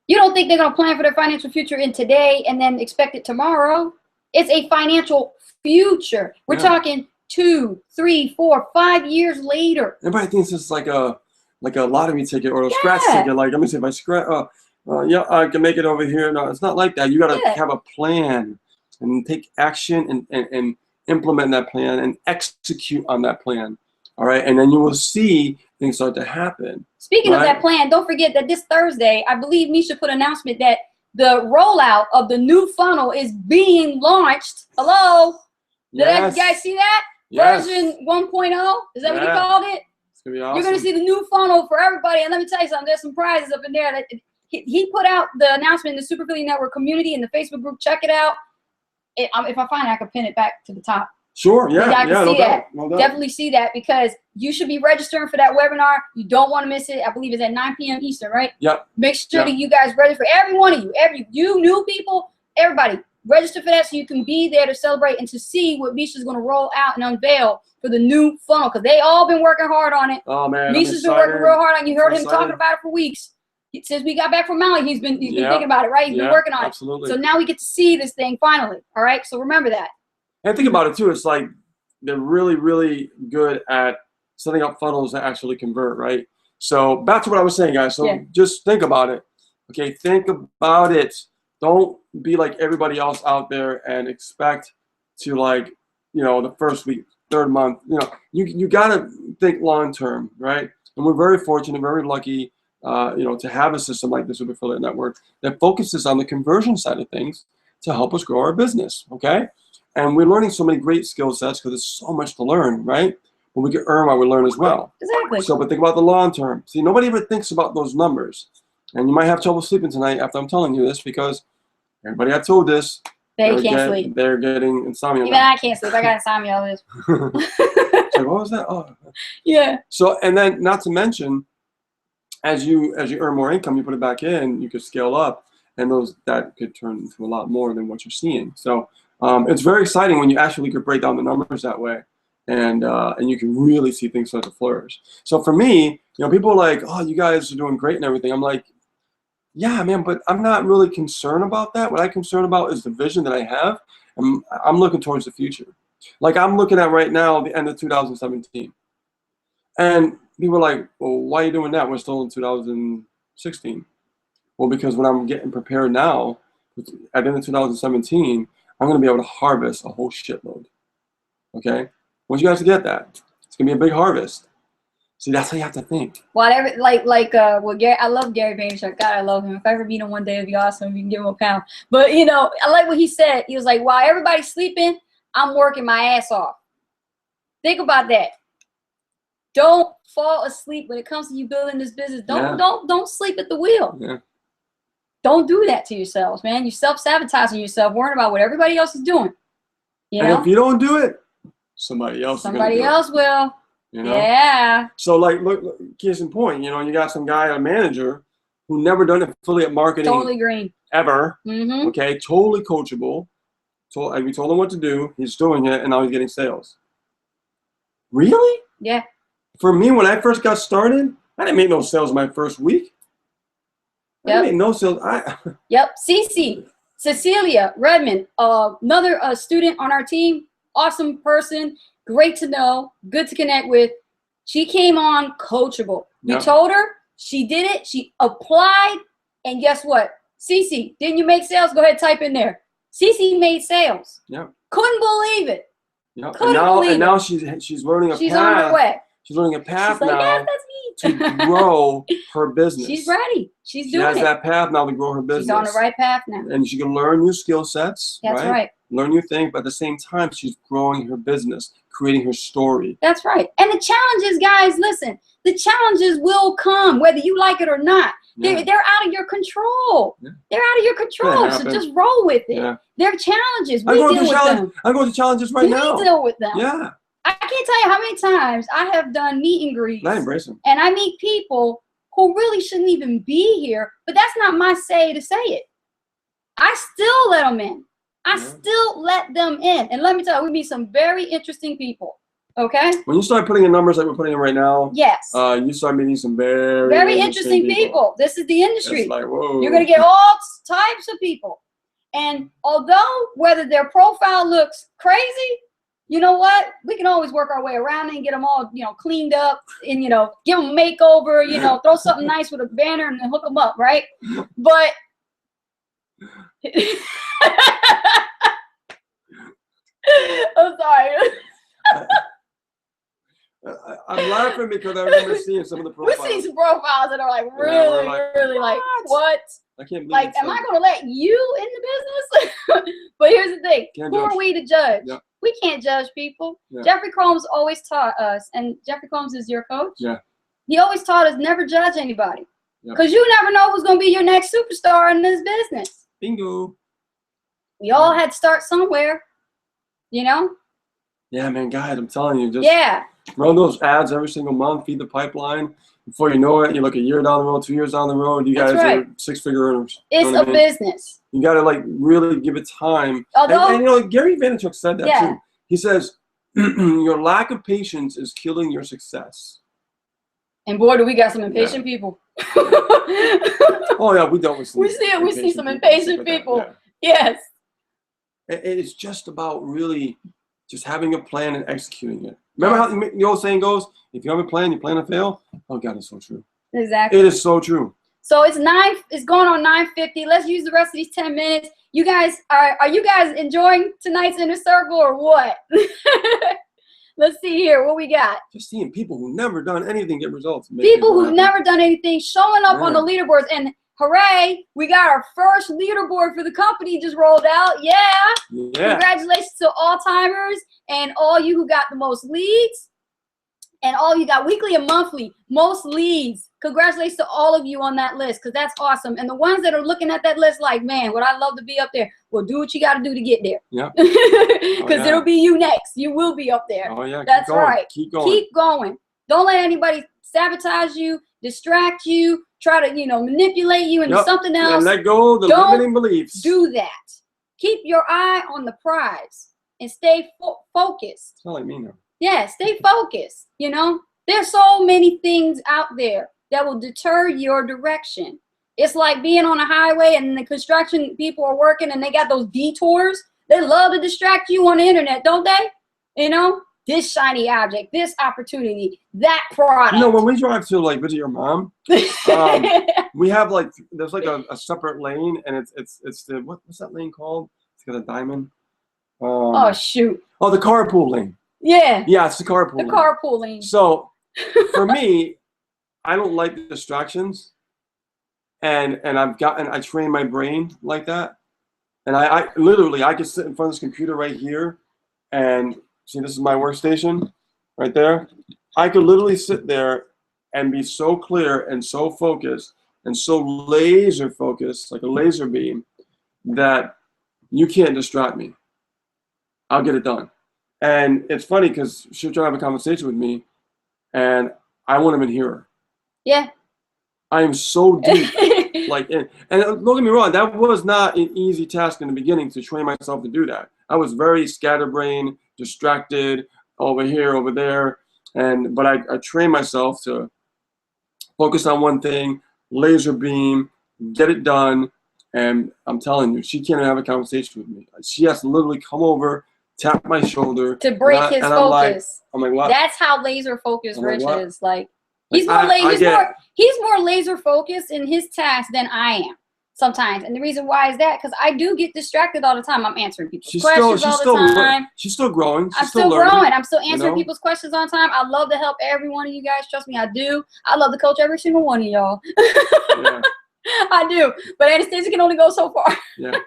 You don't think they're going to plan for their financial future in today and then expect it tomorrow. It's a financial future. We're talking 2, 3, 4, 5 years later. everybody thinks it's like a lottery ticket or a scratch ticket. Like, let me see if I scratch. Yeah, I can make it over here. No, it's not like that. You got to have a plan and take action and implement that plan and execute on that plan. All right, and then you will see things start to happen. Speaking of that plan, don't forget that this Thursday, I believe Misha put an announcement that the rollout of the new funnel is being launched. Hello? Did you guys see that? Yes. Version 1.0? Is that what he called it? It's going to be awesome. You're going to see the new funnel for everybody. And let me tell you something. There's some prizes up in there. That he put out the announcement in the Super Philly Network community in the Facebook group. Check it out. If I find it, I can pin it back to the top. Sure, yeah, I can see that. No doubt. Definitely see that, because you should be registering for that webinar. You don't want to miss it. I believe it's at 9 p.m. Eastern, right? Yep. Make sure that you guys register, for every one of you, you new people, everybody, register for that so you can be there to celebrate and to see what Misha's going to roll out and unveil for the new funnel, because they all been working hard on it. Oh man, Misha's been working real hard on it. You heard him talking about it for weeks. Since we got back from Maui, he's been thinking about it, right? He's been working on it. Absolutely. So now we get to see this thing finally. All right. So remember that. And think about it too. It's like they're really, really good at setting up funnels that actually convert, right? So back to what I was saying, guys. So just think about it. Okay, think about it. Don't be like everybody else out there and expect to, like, you know, the first week, third month. You know, you gotta think long term, right? And we're very fortunate, very lucky, you know, to have a system like the Super Affiliate Network that focuses on the conversion side of things to help us grow our business. Okay. And we're learning so many great skill sets because there's so much to learn, right? But we can earn while we learn as well. Exactly. So, but think about the long term. See, nobody ever thinks about those numbers. And you might have trouble sleeping tonight after I'm telling you this, because everybody I told this, they can't sleep. They're getting insomnia. Even I can't sleep. I got insomnia all this. So what was that? Oh. Yeah. So, and then not to mention, as you earn more income, you put it back in, you could scale up, and that could turn into a lot more than what you're seeing. So it's very exciting when you actually could break down the numbers that way, and you can really see things start to flourish. So for me, you know, people are like, oh, you guys are doing great and everything. I'm like, yeah, man, but I'm not really concerned about that. What I'm concerned about is the vision that I have. I'm looking towards the future. Like, I'm looking at right now the end of 2017. And people are like, well, why are you doing that? We're still in 2016. Well, because when I'm getting prepared now, at the end of 2017, I'm going to be able to harvest a whole shitload. Okay? I want you guys to get that. It's going to be a big harvest. See, that's how you have to think. Whatever, well, Gary, I love Gary Vaynerchuk. God, I love him. If I ever meet him one day, it'd be awesome. You can give him a pound. But, you know, I like what he said. He was like, while everybody's sleeping, I'm working my ass off. Think about that. Don't fall asleep when it comes to you building this business. Don't sleep at the wheel. Yeah. Don't do that to yourselves, man. You're self-sabotaging yourself, worrying about what everybody else is doing. You know? And if you don't do it, somebody else will. You know? Yeah. So, like, look, case in point, you know, you got some guy, a manager, who never done affiliate marketing. Totally green. Ever. Mm-hmm. Okay, totally coachable. We told him what to do. He's doing it, and now he's getting sales. Really? Yeah. For me, when I first got started, I didn't make no sales my first week. I didn't make no sales. Yep. Cecilia Redmond, another student on our team, awesome person, great to know, good to connect with. She came on coachable. You told her, she did it, she applied, and guess what? Cece, didn't you make sales? Go ahead, type in there. Cece made sales. Yeah. Couldn't believe it. Yep. And now she's learning a path. She's on her way. She's learning a path now. Yeah, that's me. To grow her business. She's ready. She has that path now to grow her business. She's on the right path now. And she can learn new skill sets. That's right. Learn new things, but at the same time, she's growing her business, creating her story. That's right. And the challenges, guys, listen, the challenges will come, whether you like it or not. Yeah. They're out of your control. Yeah. They're out of your control. So just roll with it. Yeah. They're challenges. I'm We going deal through with challenge. them. I'm going to challenges right now. We deal with them. Yeah. I can't tell you how many times I have done meet and greets. I embrace them. And I meet people who really shouldn't even be here, but that's not my say to say it. I still let them in. I still let them in. And let me tell you, we meet some very interesting people. Okay? When you start putting in numbers like we're putting in right now, yes, you start meeting some very interesting people. This is the industry. It's like, whoa. You're going to get all types of people. And although whether their profile looks crazy, you know what? We can always work our way around it and get them all, cleaned up and, give them a makeover, throw something nice with a banner and then hook them up, right? But I'm sorry. I'm laughing because I remember seeing some of the profiles. We've seen some profiles that are like really like, what? I can't believe like, am I going to let you in the business? But here's the thing. Who are we to judge? Yep. We can't judge people. Yeah. Jeffrey Combs always taught us, and Jeffrey Combs is your coach. Yeah. He always taught us never judge anybody. Because you never know who's going to be your next superstar in this business. Bingo. We all had to start somewhere, Yeah, man, guys, I'm telling you, just run those ads every single month, feed the pipeline. Before you know it, you look a year down the road, 2 years down the road, you guys are six-figure earners. It's a business. You got to really give it time. Although, and Gary Vaynerchuk said that too. He says, your lack of patience is killing your success. And boy, do we got some impatient people. Oh yeah, we don't. We see some impatient people. Yes. It's just about really just having a plan and executing it. Remember how the old saying goes, if you have a plan, you plan to fail? Oh God, it's so true. Exactly. It is so true. So it's going on 9:50. Let's use the rest of these 10 minutes. You guys, are you guys enjoying tonight's Inner Circle or what? Let's see here. What we got? Just seeing people who've never done anything get results. People who've never done anything showing up on the leaderboards. And hooray, we got our first leaderboard for the company just rolled out. Yeah. Congratulations to all-timers and all you who got the most leads. And all you got weekly and monthly, most leads. Congratulations to all of you on that list, because that's awesome. And the ones that are looking at that list like, man, would I love to be up there? Well, do what you got to do to get there. Yeah. Because it'll be you next. You will be up there. Oh, yeah. That's right. Keep going. Keep going. Don't let anybody sabotage you, distract you, try to, manipulate you into something else. And let go of the limiting beliefs. Do that. Keep your eye on the prize and stay focused. It's not like me now. Yeah, stay focused. There's so many things out there that will deter your direction. It's like being on a highway and the construction people are working and they got those detours. They love to distract you on the internet, don't they? This shiny object, this opportunity, that product. When we drive to visit your mom, we have there's a separate lane, and it's the what's that lane called? It's got a diamond. Oh shoot. Oh, the carpool lane. Yeah. Yeah, it's the carpool. The carpool lane. So, for me, I don't like distractions, and I train my brain like that, and I literally I can sit in front of this computer right here, and see, this is my workstation, right there. I could literally sit there and be so clear and so focused and so laser focused, like a laser beam, that you can't distract me. I'll get it done. And it's funny because she'll try to have a conversation with me, and I won't even hear her. Yeah. I am so deep. And don't get me wrong, that was not an easy task in the beginning to train myself to do that. I was very scatterbrained, distracted, over here, over there. But I trained myself to focus on one thing, laser beam, get it done. And I'm telling you, she can't have a conversation with me. She has to literally come over, tap my shoulder to break his focus. I'm like, what? That's how laser focused Rich is. He's more laser focused in his task than I am sometimes. And the reason why is that because I do get distracted all the time. I'm answering people's questions all the time. She's still growing. I'm still growing. I'm still answering people's questions on time. I love to help every one of you guys. Trust me, I do. I love to coach every single one of y'all. Yeah. I do. But Anastasia can only go so far. Yeah.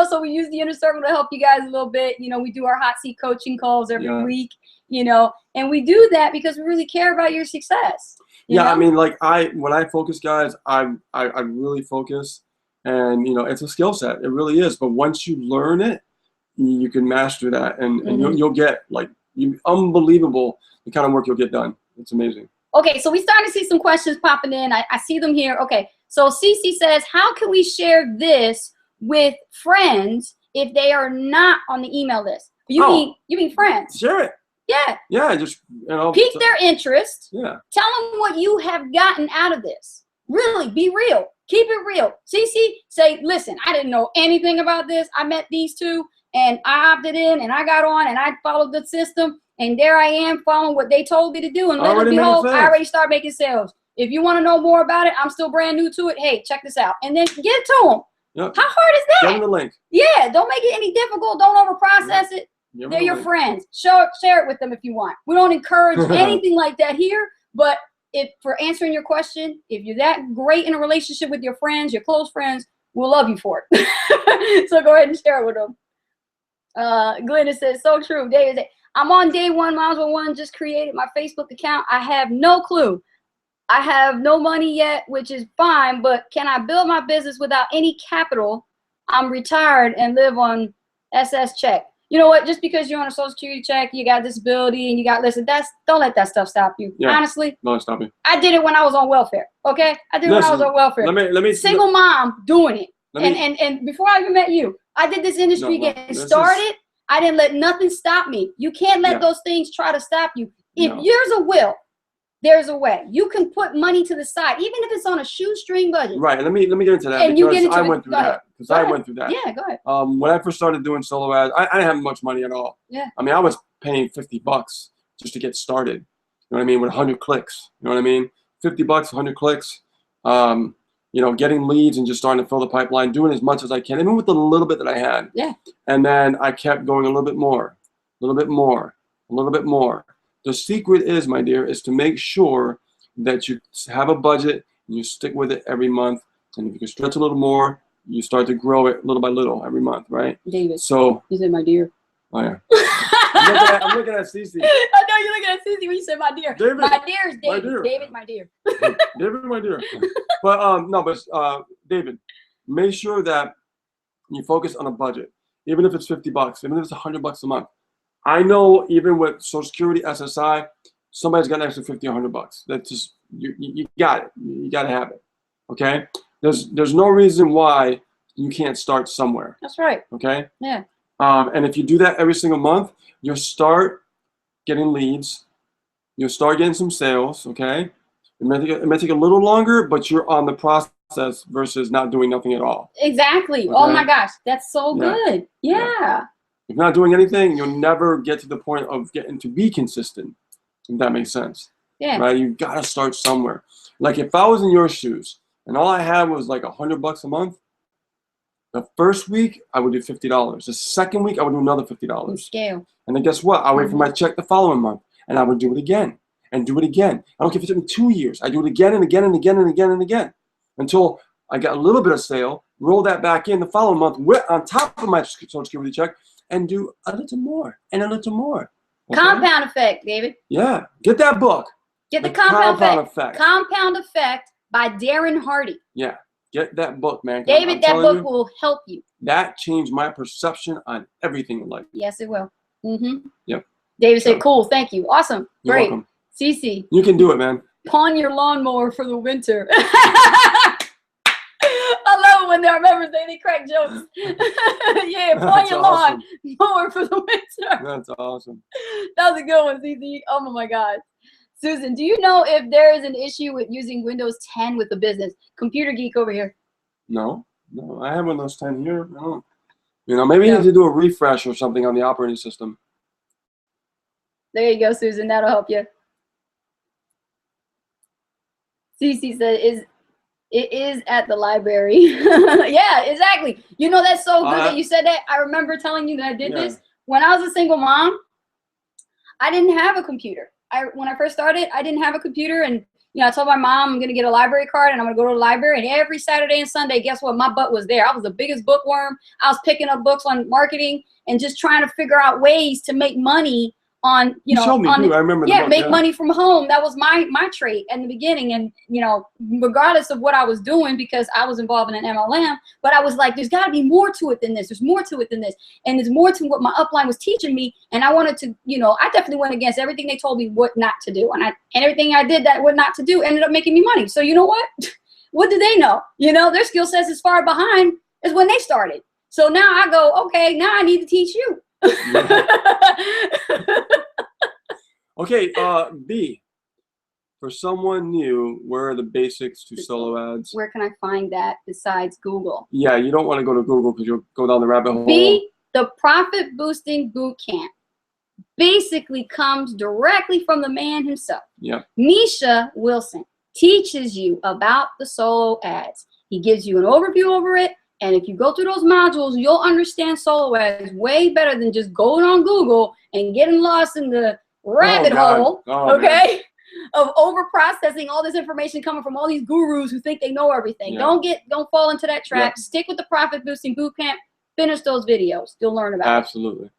So we use the Inner Circle to help you guys a little bit. We do our hot seat coaching calls every week, and we do that because we really care about your success. You know? I mean, like when I focus, guys, I really focus, and it's a skill set. It really is. But once you learn it, you can master that, and you'll get like unbelievable the kind of work you'll get done. It's amazing. Okay, so we starting to see some questions popping in. I see them here. Okay, so Cece says, how can we share this with friends if they are not on the email list? You mean friends? Share it. Yeah. Yeah, just pique their interest. Yeah. Tell them what you have gotten out of this. Really, be real. Keep it real. Cece, say, listen, I didn't know anything about this. I met these two, and I opted in, and I got on, and I followed the system, and there I am following what they told me to do, and lo and behold, I already started making sales. If you want to know more about it, I'm still brand new to it. Hey, check this out. And then give it to them. Yep. How hard is that? Give them the link. Yeah, don't make it any difficult. Don't overprocess it. They're your friends. Share it with them if you want. We don't encourage anything like that here, but if for answering your question, if you're that great in a relationship with your friends, your close friends, we'll love you for it. So go ahead and share it with them. Glenna says, so true. David said, I'm on day one, Miles with One, just created my Facebook account. I have no clue. I have no money yet, which is fine, but can I build my business without any capital? I'm retired and live on SS check. You know what? Just because you're on a Social Security check, you got disability, and you got don't let that stuff stop you. Yeah. Honestly, don't stop you. I did it when I was on welfare. Okay, I did it when I was on welfare. Let me single mom doing it, and before I even met you, I did this industry getting started. I didn't let nothing stop me. You can't let those things try to stop you. If there's a will, there's a way. You can put money to the side, even if it's on a shoestring budget. Right. Let me get into that, and because I went through that. Because I went through that. Yeah, go ahead. When I first started doing solo ads, I didn't have much money at all. Yeah. I mean, I was paying $50 just to get started. You know what I mean? With 100 clicks. You know what I mean? $50, 100 clicks. Getting leads and just starting to fill the pipeline, doing as much as I can, even with the little bit that I had. Yeah. And then I kept going a little bit more, a little bit more, a little bit more. The secret is, my dear, is to make sure that you have a budget and you stick with it every month. And if you can stretch a little more, you start to grow it little by little every month, right? David. So you said my dear. Oh yeah. I'm looking at Cece. I know you're looking at Cece when you said my dear. David, my dear is David. My dear. David, my dear. David, my dear. But David, make sure that you focus on a budget, even if it's $50, even if it's $100 a month. I know even with Social Security, SSI, somebody's got an extra $50 or $100. That's just you got it. You got to have it. Okay. There's no reason why you can't start somewhere. That's right. Okay. Yeah. And if you do that every single month, you'll start getting leads. You'll start getting some sales. Okay. It may take a little longer, but you're on the process versus not doing nothing at all. Exactly. Okay? Oh my gosh, that's so good. Yeah. If you're not doing anything, you'll never get to the point of getting to be consistent. If that makes sense. Yeah. Right. You gotta start somewhere. Like if I was in your shoes and all I had was like $100 a month, the first week I would do $50. The second week I would do another $50. Scale. And then guess what? I wait for my check the following month, and I would do it again and do it again. I don't care if it took me 2 years. I do it again and again and again and again and again until I got a little bit of sale. Roll that back in the following month on top of my Social Security check, and do a little more and a little more. Okay? Compound effect, David. Yeah, get that book. Get the compound effect. Compound Effect by Darren Hardy. Yeah. Get that book, man. David, that book will help you. That changed my perception on everything in life. Yes, it will. Mm-hmm. Yep. David said, cool, thank you. Awesome. You're great. Welcome. Cece. You can do it, man. Pawn your lawnmower for the winter. I love it when our members they crack jokes. Yeah, pawn your lawn mower for the winter. That's awesome. That was a good one, Cece. Oh my God. Susan, do you know if there is an issue with using Windows 10 with the business? Computer geek over here. No, I have Windows 10 here. I don't. Maybe you need to do a refresh or something on the operating system. There you go, Susan. That'll help you. Cece said, it is at the library. Yeah, exactly. That's so good that you said that. I remember telling you that I did this. When I was a single mom, I didn't have a computer. When I first started, I didn't have a computer, and I told my mom I'm gonna get a library card and I'm gonna go to the library, and every Saturday and Sunday, guess what? My butt was there. I was the biggest bookworm. I was picking up books on marketing and just trying to figure out ways to make money on, you showed me too. I remember. Yeah, make money from home. That was my trait in the beginning, and you know, regardless of what I was doing, because I was involved in an MLM, but I was like, there's got to be more to it than this. There's more to it than this, and there's more to what my upline was teaching me. And I wanted to, you know, I definitely went against everything they told me what not to do, and everything I did that what not to do ended up making me money. So you know what? What do they know? You know, their skill sets is far behind as when they started. So now I go, okay, now I need to teach you. Okay, B, for someone new, where are the basics to solo ads? Where can I find that besides Google? Yeah, you don't want to go to Google because you'll go down the rabbit hole. B, the Profit Boosting Bootcamp basically comes directly from the man himself. Yeah. Misha Wilson teaches you about the solo ads. He gives you an overview over it. And if you go through those modules, you'll understand solo ads way better than just going on Google and getting lost in the rabbit hole, okay, of over processing all this information coming from all these gurus who think they know everything. Yeah. Don't fall into that trap. Yeah. Stick with the Profit Boosting Bootcamp. Finish those videos. You'll learn about it. Absolutely.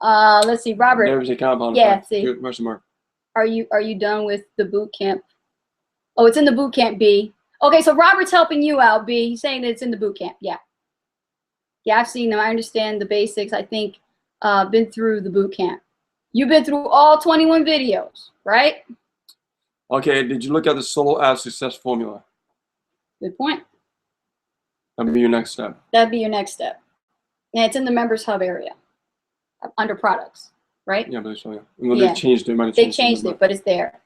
Let's see, Robert. There's a compound. Yeah, see. Question mark. Are you done with the boot camp? Oh, it's in the boot camp, B. Okay, so Robert's helping you out, B. He's saying that it's in the boot camp. Yeah. Yeah, I've seen them. I understand the basics. I think been through the boot camp. You've been through all 21 videos, right? Okay, did you look at the solo ad success formula? Good point. That'd be your next step. That'd be your next step. And it's in the Members Hub area under products, right? Yeah, but well, yeah. They changed it. They changed it, but it's there.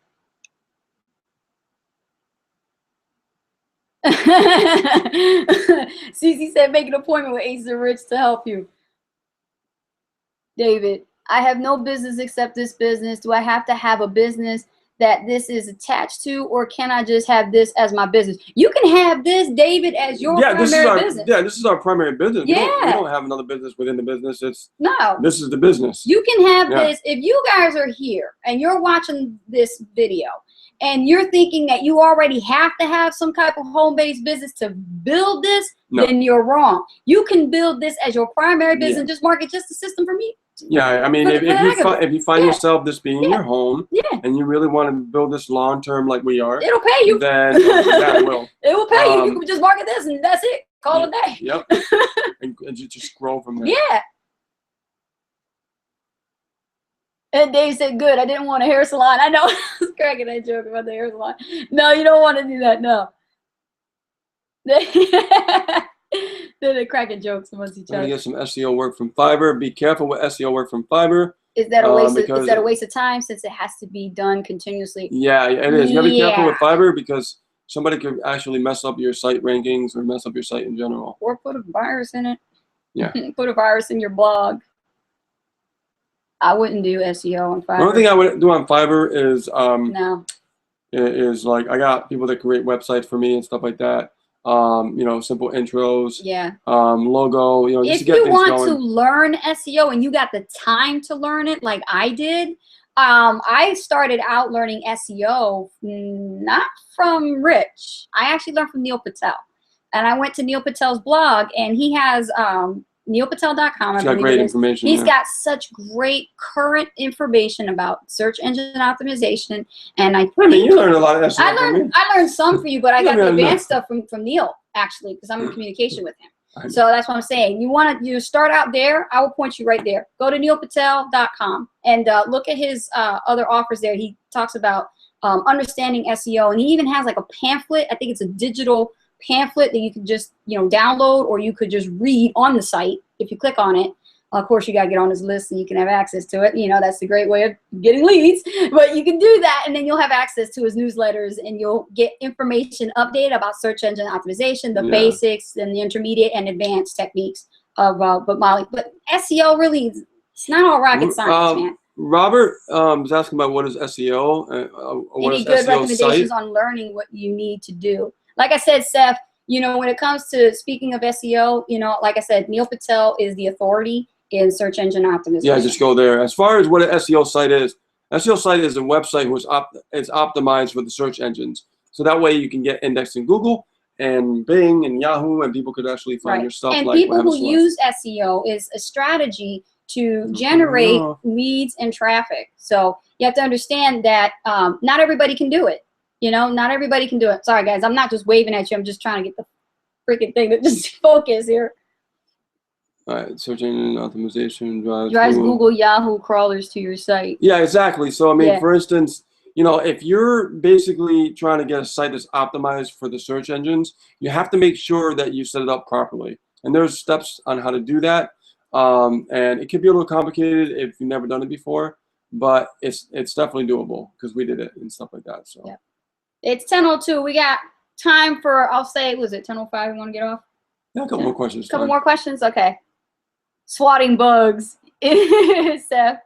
Cece said, make an appointment with Ace and Rich to help you. David, I have no business except this business. Do I have to have a business that this is attached to, or can I just have this as my business? You can have this, David, as your primary business. Yeah, this is our primary business. Yeah. We don't have another business within the business. No. This is the business. You can have this. If you guys are here and you're watching this video and you're thinking that you already have to have some type of home-based business to build this, then you're wrong. You can build this as your primary business. Yeah. Just market just the system for me. Yeah, I mean, if you find yourself this being your home, and you really want to build this long term like we are, it'll pay you. Then that will. It will pay you. You can just market this, and that's it. Call it a day. Yep. and just grow from there. Yeah. And Dave said, "Good. I didn't want a hair salon." I know. I was cracking that joke about the hair salon. No, you don't want to do that. No. They're cracking jokes amongst each other. I'm gonna get some SEO work from Fiverr. Be careful with SEO work from Fiverr. Is that a waste? Is that a waste of time since it has to be done continuously? Yeah, it is. You gotta be careful with Fiverr because somebody could actually mess up your site rankings or mess up your site in general. Or put a virus in it. Yeah. Put a virus in your blog. I wouldn't do SEO on Fiverr. The only thing I would do on Fiverr is like I got people that create websites for me and stuff like that. You know, simple intros. Yeah. Logo. You know, just if to get you things want going. to learn SEO and you got the time to learn it, like I did, I started out learning SEO not from Rich. I actually learned from Neil Patel, and I went to Neil Patel's blog, and he has neilpatel.com. He's got great information. He's got such great current information about search engine optimization, and I mean, you learned a lot of SEO. I learned some for you, but I got the advanced stuff from Neil actually because I'm in communication with him. So that's what I'm saying. You start out there. I will point you right there. Go to neilpatel.com and look at his other offers there. He talks about understanding SEO, and he even has like a pamphlet. I think it's a digital pamphlet that you could just download, or you could just read on the site if you click on it. Of course, you got to get on his list so you can have access to it. You know, that's the great way of getting leads. But you can do that, and then you'll have access to his newsletters, and you'll get information updated about search engine optimization, the basics, and the intermediate and advanced techniques of but SEO really, it's not all rocket science, man. Robert was asking about what is SEO. Any good recommendations on learning what you need to do? Like I said, Seth, when it comes to speaking of SEO, like I said, Neil Patel is the authority in search engine optimization. Yeah, just go there. As far as what an SEO site is a website who is optimized for the search engines. So that way you can get indexed in Google and Bing and Yahoo, and people could actually find your stuff. And people who use SEO is a strategy to generate leads and traffic. So you have to understand that not everybody can do it. You know, not everybody can do it. Sorry, guys. I'm not just waving at you. I'm just trying to get the freaking thing to just focus here. All right, search engine optimization drives Google, Yahoo crawlers to your site. Yeah, exactly. So, I mean, for instance, you know, if you're basically trying to get a site that's optimized for the search engines, you have to make sure that you set it up properly. And there's steps on how to do that. And it can be a little complicated if you've never done it before, but it's definitely doable because we did it and stuff like that. So yeah. It's 10:02. We got time for, I'll say, was it 10:05? We want to get off? Yeah, a couple more questions. A couple more questions? Okay. Swatting bugs. Seth.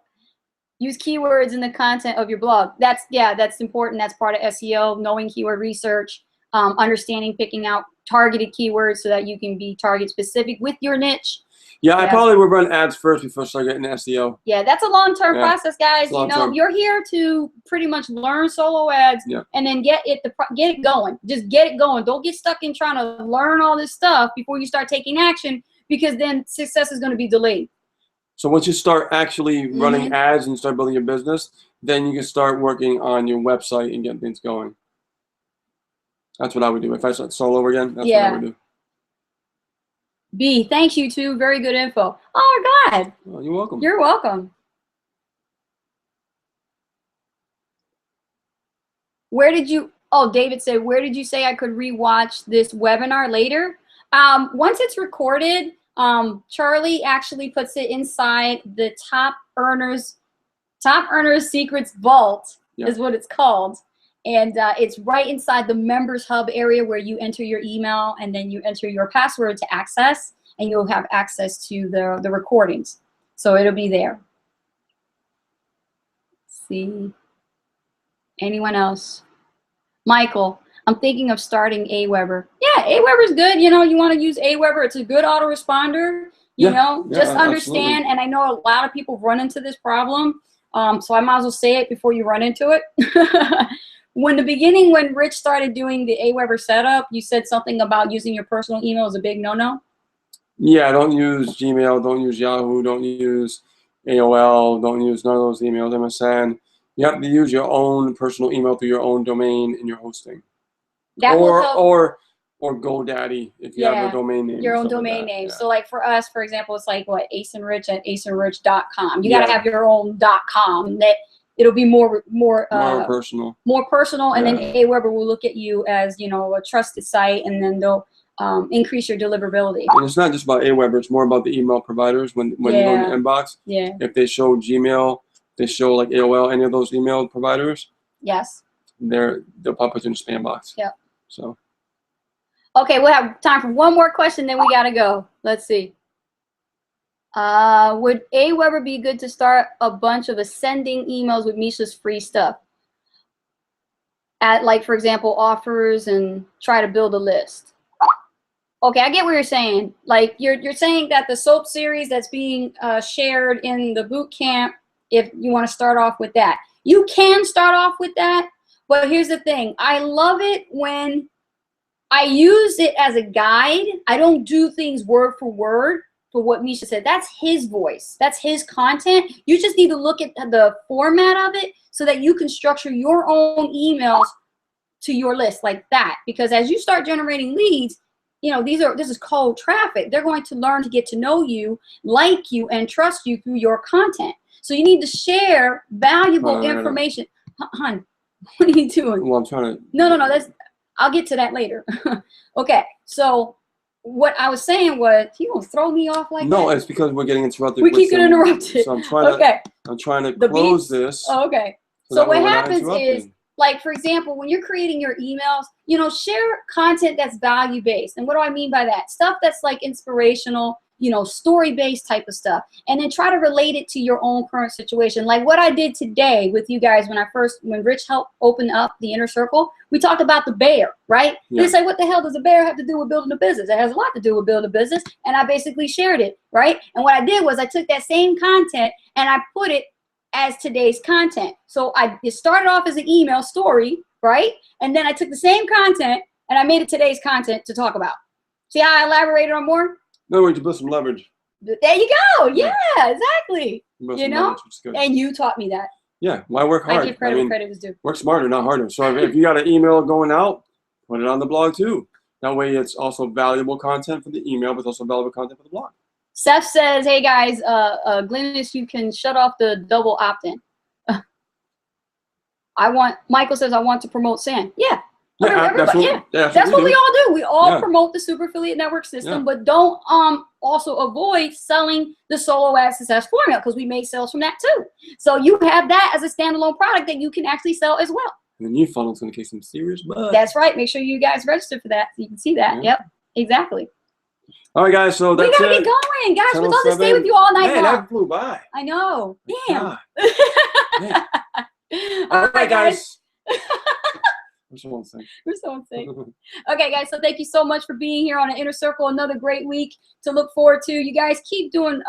Use keywords in the content of your blog. That's important. That's part of SEO, knowing keyword research, understanding, picking out targeted keywords so that you can be target specific with your niche. Yeah, I probably would run ads first before I start getting SEO. Yeah, that's a long-term process, guys. You know, you're here to pretty much learn solo ads and then get it going. Just get it going. Don't get stuck in trying to learn all this stuff before you start taking action, because then success is going to be delayed. So once you start actually running ads and start building your business, then you can start working on your website and getting things going. That's what I would do. If I start solo again, that's what I would do. B, thanks you too. Very good info. Oh, God. Oh, you're welcome. You're welcome. Where did you, oh, David said, where did you say I could rewatch this webinar later? Once it's recorded, Charlie actually puts it inside the Top Earners Secrets Vault is what it's called. And it's right inside the Members Hub area where you enter your email and then you enter your password to access, and you'll have access to the recordings. So it'll be there. Let's see. Anyone else? Michael, I'm thinking of starting Aweber. Yeah, Aweber's good. You know, you want to use Aweber. It's a good autoresponder. You know, just understand. Absolutely. And I know a lot of people run into this problem. So I might as well say it before you run into it. When Rich started doing the Aweber setup, you said something about using your personal email is a big no-no. Yeah, don't use Gmail, don't use Yahoo, don't use AOL, don't use none of those emails, MSN. You have to use your own personal email through your own domain and your hosting. Or GoDaddy if you have a domain name. Your own domain name. Yeah. So like for us, for example, it's like what, aceandrich at aceandrich.com. You gotta have your own .com that it'll be more personal. More personal, and then Aweber will look at you as, you know, a trusted site, and then they'll increase your deliverability. And it's not just about Aweber, it's more about the email providers when you go in the inbox. Yeah. If they show Gmail, they show like AOL, any of those email providers. Yes. They'll pop up in the spam box. Yep. So. Okay, we'll have time for one more question, then we gotta go. Let's see. Would Aweber be good to start a bunch of ascending emails with Misha's free stuff? At, like, for example, offers, and try to build a list. Okay, I get what you're saying. Like, you're saying that the soap series that's being shared in the boot camp, if you want to start off with that. You can start off with that, but here's the thing. I love it when I use it as a guide. I don't do things word for word for what Misha said. That's his voice. That's his content. You just need to look at the format of it so that you can structure your own emails to your list like that. Because as you start generating leads, you know, this is cold traffic. They're going to learn to get to know you, like you, and trust you through your content. So you need to share valuable information. Hon, what are you doing? Well, I'm trying to. No. I'll get to that later. Okay, so what I was saying was, you gonna throw me off like that? No, it's because we're getting interrupted. We keep getting interrupted. So I'm trying to close this. Oh, okay. So what happens is, like, for example, when you're creating your emails, you know, share content that's value-based. And what do I mean by that? Stuff that's like inspirational, you know, story-based type of stuff. And then try to relate it to your own current situation. Like what I did today with you guys when Rich helped open up the inner circle, we talked about the bear, right? Yeah. They say, what the hell does a bear have to do with building a business? It has a lot to do with building a business. And I basically shared it, right? And what I did was I took that same content and I put it as today's content. So it started off as an email story, right? And then I took the same content and I made it today's content to talk about. See how I elaborated on more? No, way to put some leverage. There you go. Yeah, exactly. You know, and you taught me that. Yeah, why work hard? I give credit where credit was due. Work smarter, not harder. So if you got an email going out, put it on the blog too. That way it's also valuable content for the email, but also valuable content for the blog. Seth says, hey guys, Glennis, you can shut off the double opt-in. Michael says, I want to promote SAN. Yeah. Yeah, that's what we all do. We all promote the Super Affiliate Network system, but don't also avoid selling the solo ad success formula, because we make sales from that too. So you have that as a standalone product that you can actually sell as well. And the new funnel's going to kick some serious butt. That's right. Make sure you guys register for that so you can see that. Yep, exactly. All right, guys. So that's we gotta be going, guys. We'd love to stay with you all night long. That flew by. I know. Damn. All right, guys. We're so insane. Okay, guys, so thank you so much for being here on the Inner Circle. Another great week to look forward to. You guys keep doing,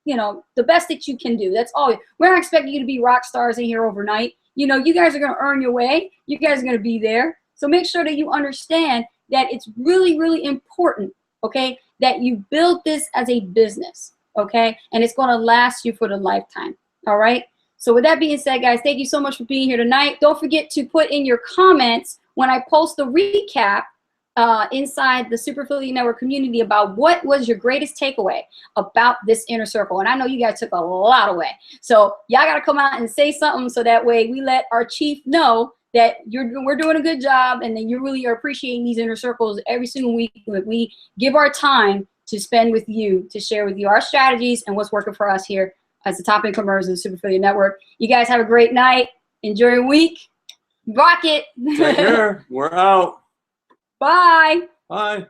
you know, the best that you can do. That's all. We're not expecting you to be rock stars in here overnight. You know, you guys are going to earn your way. You guys are going to be there. So make sure that you understand that it's really, really important, okay, that you build this as a business, okay, and it's going to last you for the lifetime, all right? So with that being said, guys, thank you so much for being here tonight. Don't forget to put in your comments when I post the recap inside the Super Affiliate Network community about what was your greatest takeaway about this Inner Circle. And I know you guys took a lot away. So y'all got to come out and say something so that way we let our chief know that we're doing a good job and that you really are appreciating these Inner Circles every single week that we give our time to spend with you, to share with you our strategies and what's working for us here as the top incomers of the Super Affiliate Network. You guys have a great night. Enjoy your week. Rock it. Take care. We're out. Bye. Bye.